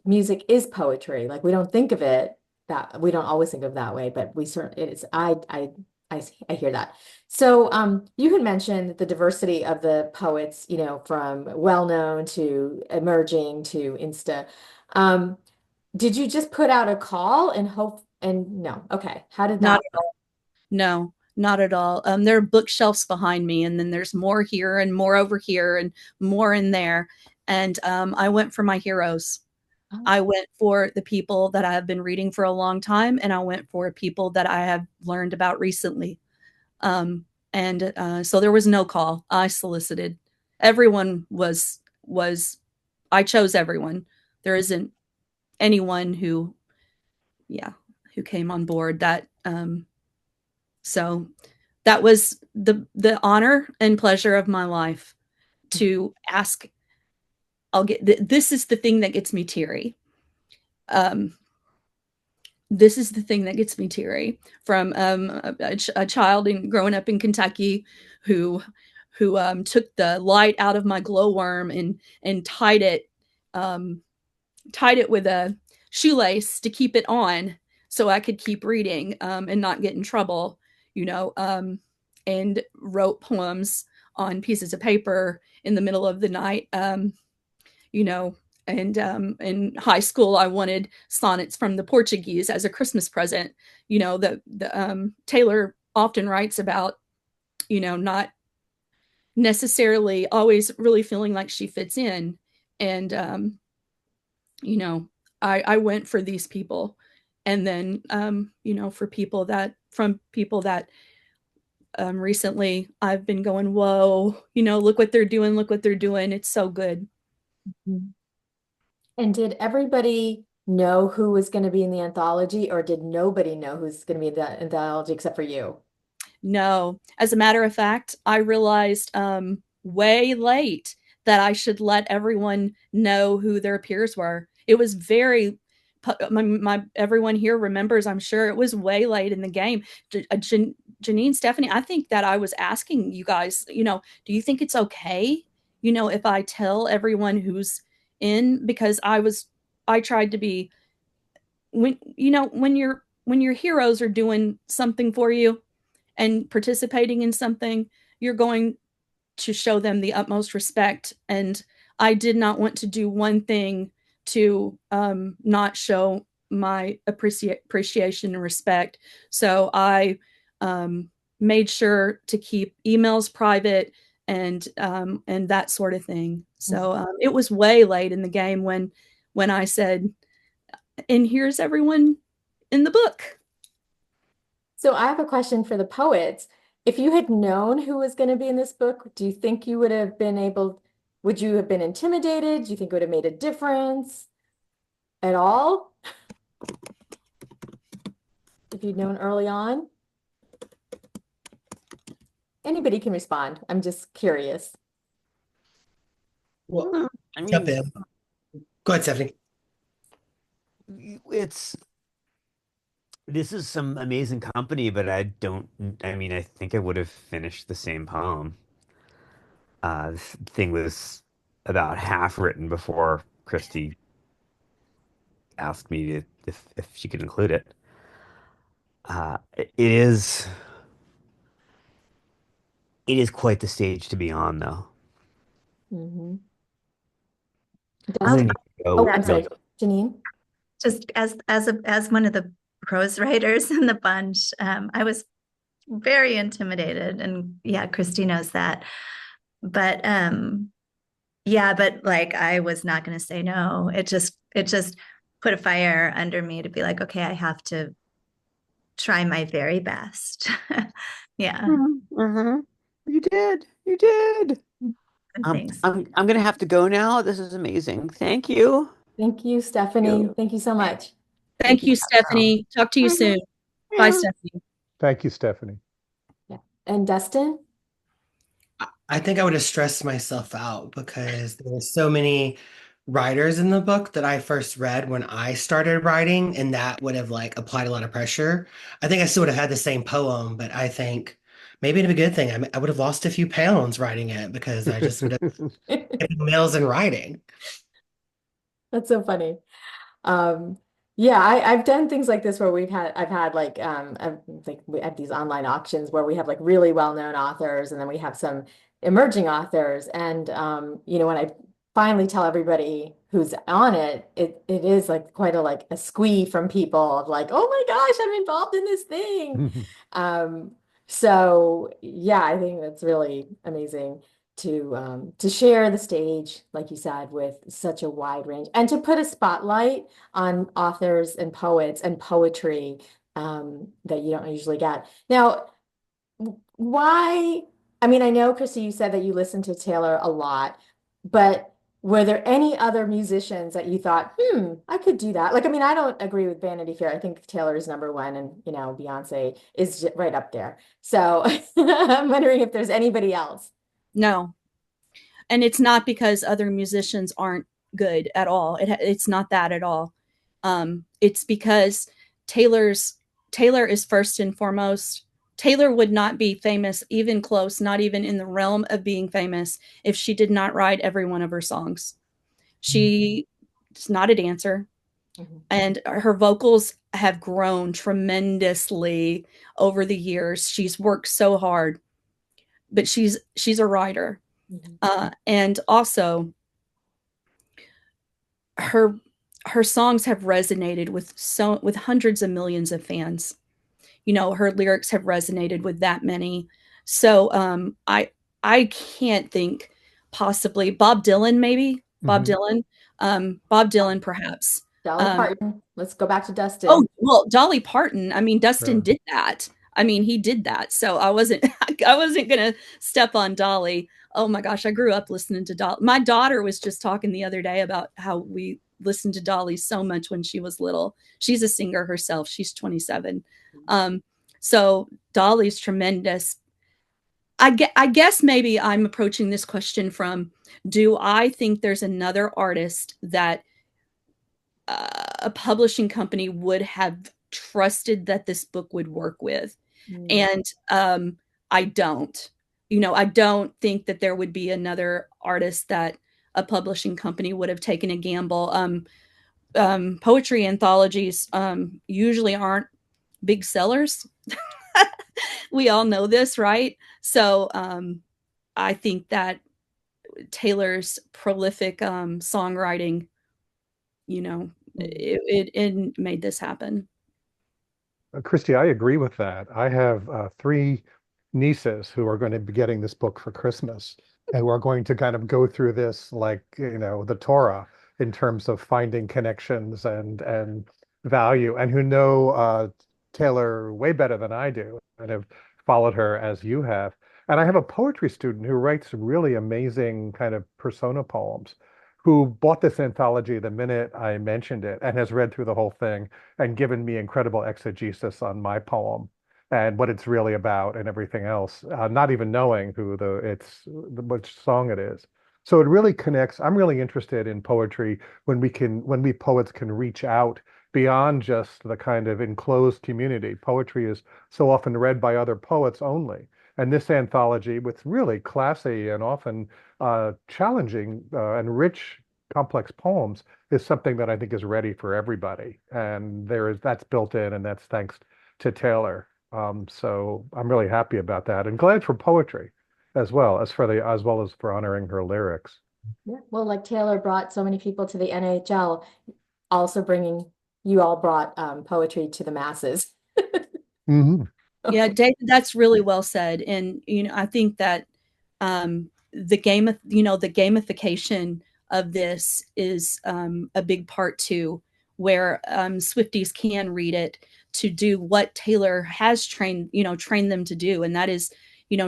music is poetry. Like, we don't think of it that we don't always think of that way, but we certainly, it is. I hear that. So you had mentioned the diversity of the poets, from well-known to emerging to Insta. Did you just put out a call and hope? And no, okay. How did that Not at all. No, not at all. There are bookshelves behind me, and then there's more here and more over here and more in there. And I went for my heroes. Oh. I went for the people that I have been reading for a long time, and I went for people that I have learned about recently. So there was no call. I solicited. Everyone was I chose everyone. There isn't anyone who came on board. So that was the honor and pleasure of my life, to ask. This is the thing that gets me teary. This is the thing that gets me teary, from a child growing up in Kentucky who took the light out of my glowworm and tied it with a shoelace to keep it on so I could keep reading and not get in trouble, and wrote poems on pieces of paper in the middle of the night. And in high school, I wanted sonnets from the Portuguese as a Christmas present. Taylor often writes about, not necessarily always really feeling like she fits in. And, I went for these people. And then, from people that recently I've been going, whoa, look what they're doing. Look what they're doing. It's so good. Mm-hmm. And did everybody know who was going to be in the anthology, or did nobody know who's going to be in the anthology except for you? No. As a matter of fact, I realized way late that I should let everyone know who their peers were. It was very everyone here remembers, I'm sure, it was way late in the game. Janine, Stephanie, I think that I was asking you guys, do you think it's okay, if I tell everyone who's in? Because I tried to be, when your heroes are doing something for you and participating in something, you're going to show them the utmost respect. And I did not want to do one thing to not show my appreciation and respect. So I made sure to keep emails private and that sort of thing. So it was way late in the game when I said, and here's everyone in the book. So I have a question for the poets. If you had known who was going to be in this book, do you think you would have would you have been intimidated? Do you think it would have made a difference at all? If you'd known early on? Anybody can respond. I'm just curious. Well, jump in. Go ahead, Stephanie. This is some amazing company, but I think I would have finished the same poem. This thing was about half written before Kristie asked me if she could include it. It is quite the stage to be on, though. Mm-hmm. Oh, Go, I'm go. sorry, Janine. Just as one of the prose writers in the bunch, I was very intimidated, and yeah, Kristie knows that. But yeah, but like I was not going to say no. It just put a fire under me to be like, okay, I have to try my very best. Yeah, Mm-hmm. You did. You did. thanks. I'm gonna have to go now. This is amazing. Thank you. Thank you, Stephanie. Thank you so much. Thank you, Stephanie. Talk to you soon. Bye, Stephanie. Thank you, Stephanie. Yeah. And Dustin? I think I would have stressed myself out because there were so many writers in the book that I first read when I started writing, and that would have like applied a lot of pressure. I think I still would have had the same poem, but I think maybe it'd be a good thing. I would have lost a few pounds writing it because I just would have meals and writing. That's so funny. Um, yeah, I've done things like this where I've had like we have these online auctions where we have like really well-known authors and then we have some emerging authors. And when I finally tell everybody who's on it, it is like quite a squee from people of like, oh my gosh, I'm involved in this thing. Um, so yeah, I think that's really amazing to share the stage, like you said, with such a wide range and to put a spotlight on authors and poets and poetry that you don't usually get. Now, why? I mean, I know, Kristie, you said that you listened to Taylor a lot, but were there any other musicians that you thought, I could do that? Like, I mean, I don't agree with Vanity Fair. I think Taylor is number one, and Beyonce is right up there. So I'm wondering if there's anybody else. No. And it's not because other musicians aren't good at all. It's not that at all. It's because Taylor is first and foremost. Taylor would not be famous, even close, not even in the realm of being famous, if she did not write every one of her songs. She's not a dancer, and her vocals have grown tremendously over the years. She's worked so hard, but she's a writer. And also her songs have resonated with hundreds of millions of fans. Her lyrics have resonated with that many. So I can't think possibly Bob Dylan, maybe Bob Dylan, perhaps. Dolly Parton. Let's go back to Dustin. Oh, well, Dolly Parton. I mean, Dustin did that. I mean, he did that. So I wasn't going to step on Dolly. Oh my gosh, I grew up listening to Dolly. My daughter was just talking the other day about how we listened to Dolly so much when she was little. She's a singer herself. She's 27. So Dolly's tremendous. I guess maybe I'm approaching this question from, do I think there's another artist that a publishing company would have trusted that this book would work with? And I don't. I don't think that there would be another artist that a publishing company would have taken a gamble. Poetry anthologies usually aren't big sellers. We all know this, right? So I think that Taylor's prolific songwriting, it made this happen. Kristie, I agree with that. I have three nieces who are going to be getting this book for Christmas, and we're going to kind of go through this like, the Torah in terms of finding connections and value, and who know Taylor way better than I do and have followed her as you have. And I have a poetry student who writes really amazing kind of persona poems, who bought this anthology the minute I mentioned it and has read through the whole thing and given me incredible exegesis on my poem and what it's really about and everything else, not even knowing which song it is. So it really connects. I'm really interested in poetry when we poets can reach out beyond just the kind of enclosed community. Poetry is so often read by other poets only. And this anthology, with really classy and often challenging and rich, complex poems, is something that I think is ready for everybody. And that's built in, and that's thanks to Taylor. So I'm really happy about that, and glad for poetry as well as for honoring her lyrics. Yeah. Well, like Taylor brought so many people to the NHL, also you all brought poetry to the masses. Mhm. Yeah, David, that's really well said. And, I think that the the gamification of this is a big part too, where Swifties can read it to do what Taylor has trained them to do. And that is,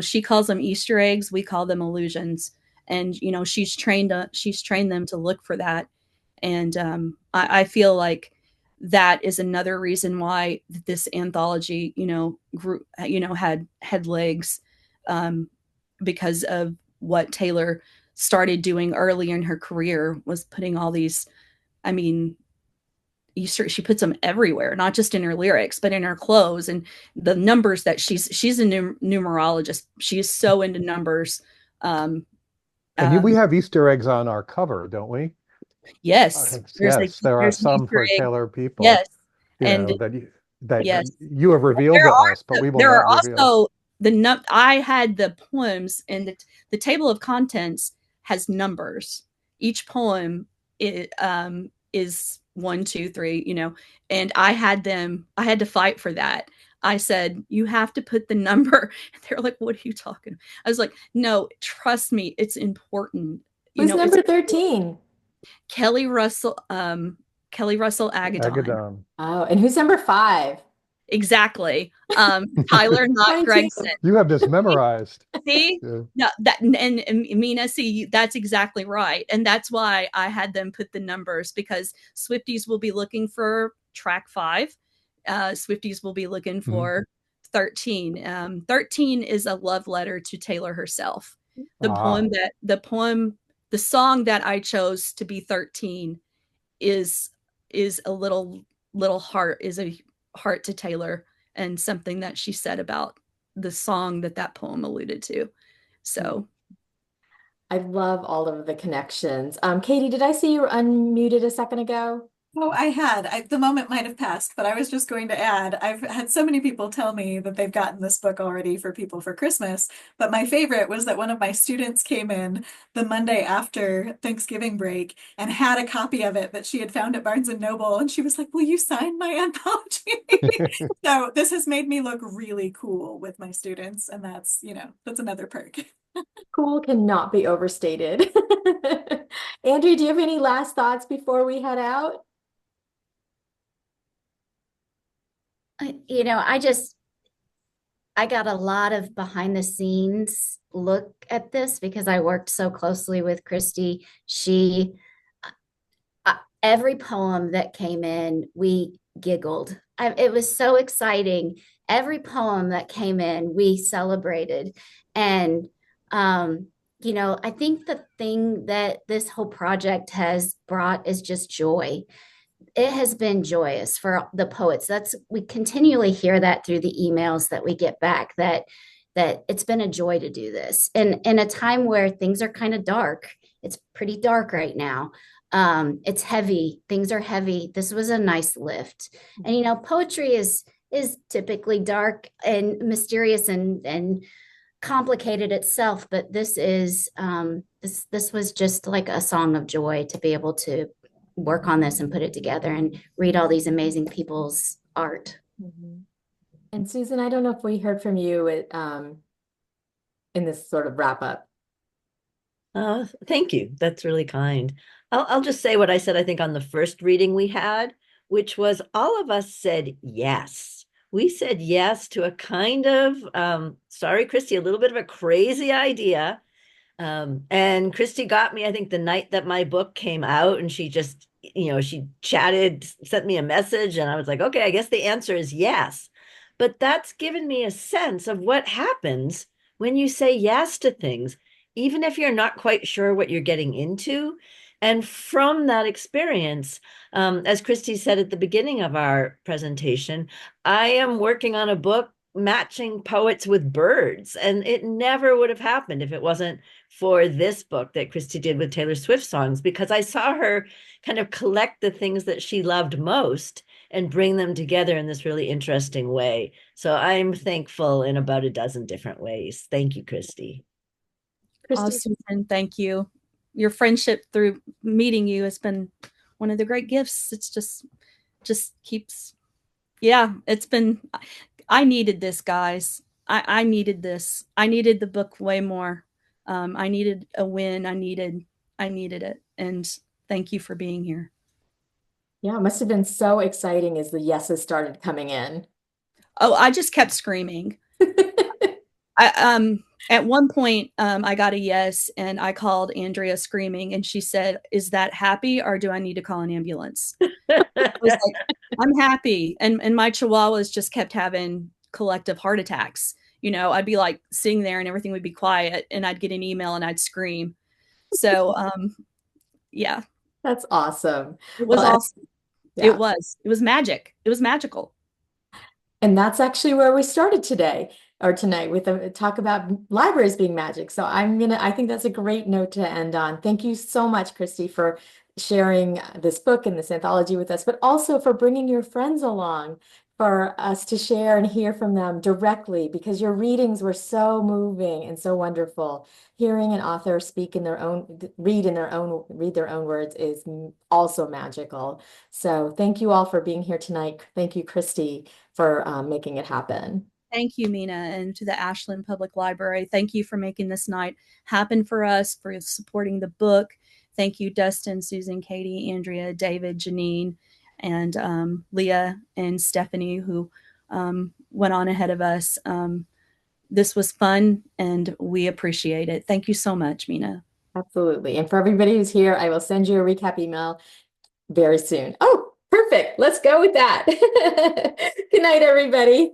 she calls them Easter eggs, we call them illusions. And, she's trained them to look for that. And I feel like that is another reason why this anthology, grew, had legs, because of what Taylor started doing early in her career, was putting all these, I mean, she puts them everywhere, not just in her lyrics, but in her clothes and the numbers that she's a numerologist. She is so into numbers. Um, And we have Easter eggs on our cover, don't we? yes, Yes, there are there's an some Easter for egg. Taylor people, Yes, and that yes, you have revealed to us, but we will there are not reveal. also I had the poems, and the table of contents has numbers. Each poem is 1, 2, 3, and I had to fight for that. I said, you have to put the number. And they're like, what are you talking about? I was like, no, trust me, it's important. Who's It's number 13? Kelly Russell, Agaddon. Agaddon. Oh, and who's number 5? Exactly. Tyler, not Mine too. Gregson. You have this memorized. See? Yeah. No, that and Mina, see, that's exactly right. And that's why I had them put the numbers, because Swifties will be looking for track 5. Swifties will be looking for 13. 13 is a love letter to Taylor herself. The song that I chose to be 13 is a little heart, is a heart to Taylor, and something that she said about the song that poem alluded to. So I love all of the connections. Katie, did I see you were unmuted a second ago? Oh, the moment might have passed, but I was just going to add, I've had so many people tell me that they've gotten this book already for people for Christmas, but my favorite was that one of my students came in the Monday after Thanksgiving break and had a copy of it that she had found at Barnes and Noble, and she was like, "Will you sign my anthology?" So this has made me look really cool with my students, and that's another perk. Cool cannot be overstated. Andrew, do you have any last thoughts before we head out? I got a lot of behind the scenes look at this because I worked so closely with Kristie. Every poem that came in, we giggled. It was so exciting. Every poem that came in, we celebrated. And, I think the thing that this whole project has brought is just joy. It has been joyous for the poets. We continually hear that through the emails that we get back, that it's been a joy to do this. And in a time where things are kind of dark, it's pretty dark right now. It's heavy. Things are heavy. This was a nice lift. And poetry is typically dark and mysterious and complicated itself, but this was just like a song of joy to be able to work on this and put it together and read all these amazing people's art. Mm-hmm. And Susan, I don't know if we heard from you in this sort of wrap up. Thank you. That's really kind. I'll just say what I said, I think, on the first reading we had, which was all of us said yes. We said yes to a kind of, sorry, Kristie, a little bit of a crazy idea. And Kristie got me, I think, the night that my book came out, and she just, she chatted, sent me a message, and I was like, okay, I guess the answer is yes. But that's given me a sense of what happens when you say yes to things, even if you're not quite sure what you're getting into. And from that experience, as Kristie said at the beginning of our presentation, I am working on a book matching poets with birds, and it never would have happened if it wasn't for this book that Kristie did with Taylor Swift songs, because I saw her kind of collect the things that she loved most and bring them together in this really interesting way. So I'm thankful in about a dozen different ways. Thank you, Kristie. Susan, thank you. your friendship through meeting you has been one of the great gifts. It's just keeps, yeah, it's been, I needed this, guys. I needed this. I needed the book way more. I needed a win. I needed it. And thank you for being here. Yeah, it must have been so exciting as the yeses started coming in. Oh, I just kept screaming. At one point, I got a yes, and I called Andrea screaming, and she said, "Is that happy, or do I need to call an ambulance?" I was like, "I'm happy," and my chihuahuas just kept having collective heart attacks. You know, I'd be like sitting there, and everything would be quiet, and I'd get an email, and I'd scream. So, yeah, That's awesome. it was Well, awesome. yeah. It was magic. It was magical. And that's actually where we started today or tonight with a talk about libraries being magic. So I think that's a great note to end on. Thank you so much, Kristie, for sharing this book and this anthology with us, but also for bringing your friends along for us to share and hear from them directly, because your readings were so moving and so wonderful. Hearing an author speak in their own, read their own words is also magical. So thank you all for being here tonight. Thank you, Kristie, for making it happen. Thank you, Mina, and to the Ashland Public Library. Thank you for making this night happen for us, for supporting the book. Thank you, Dustin, Susan, Katie, Andrea, David, Janine, and Leah and Stephanie, who went on ahead of us. This was fun, and we appreciate it. Thank you so much, Mina. Absolutely. And for everybody who's here, I will send you a recap email very soon. Oh, perfect. Let's go with that. Good night, everybody.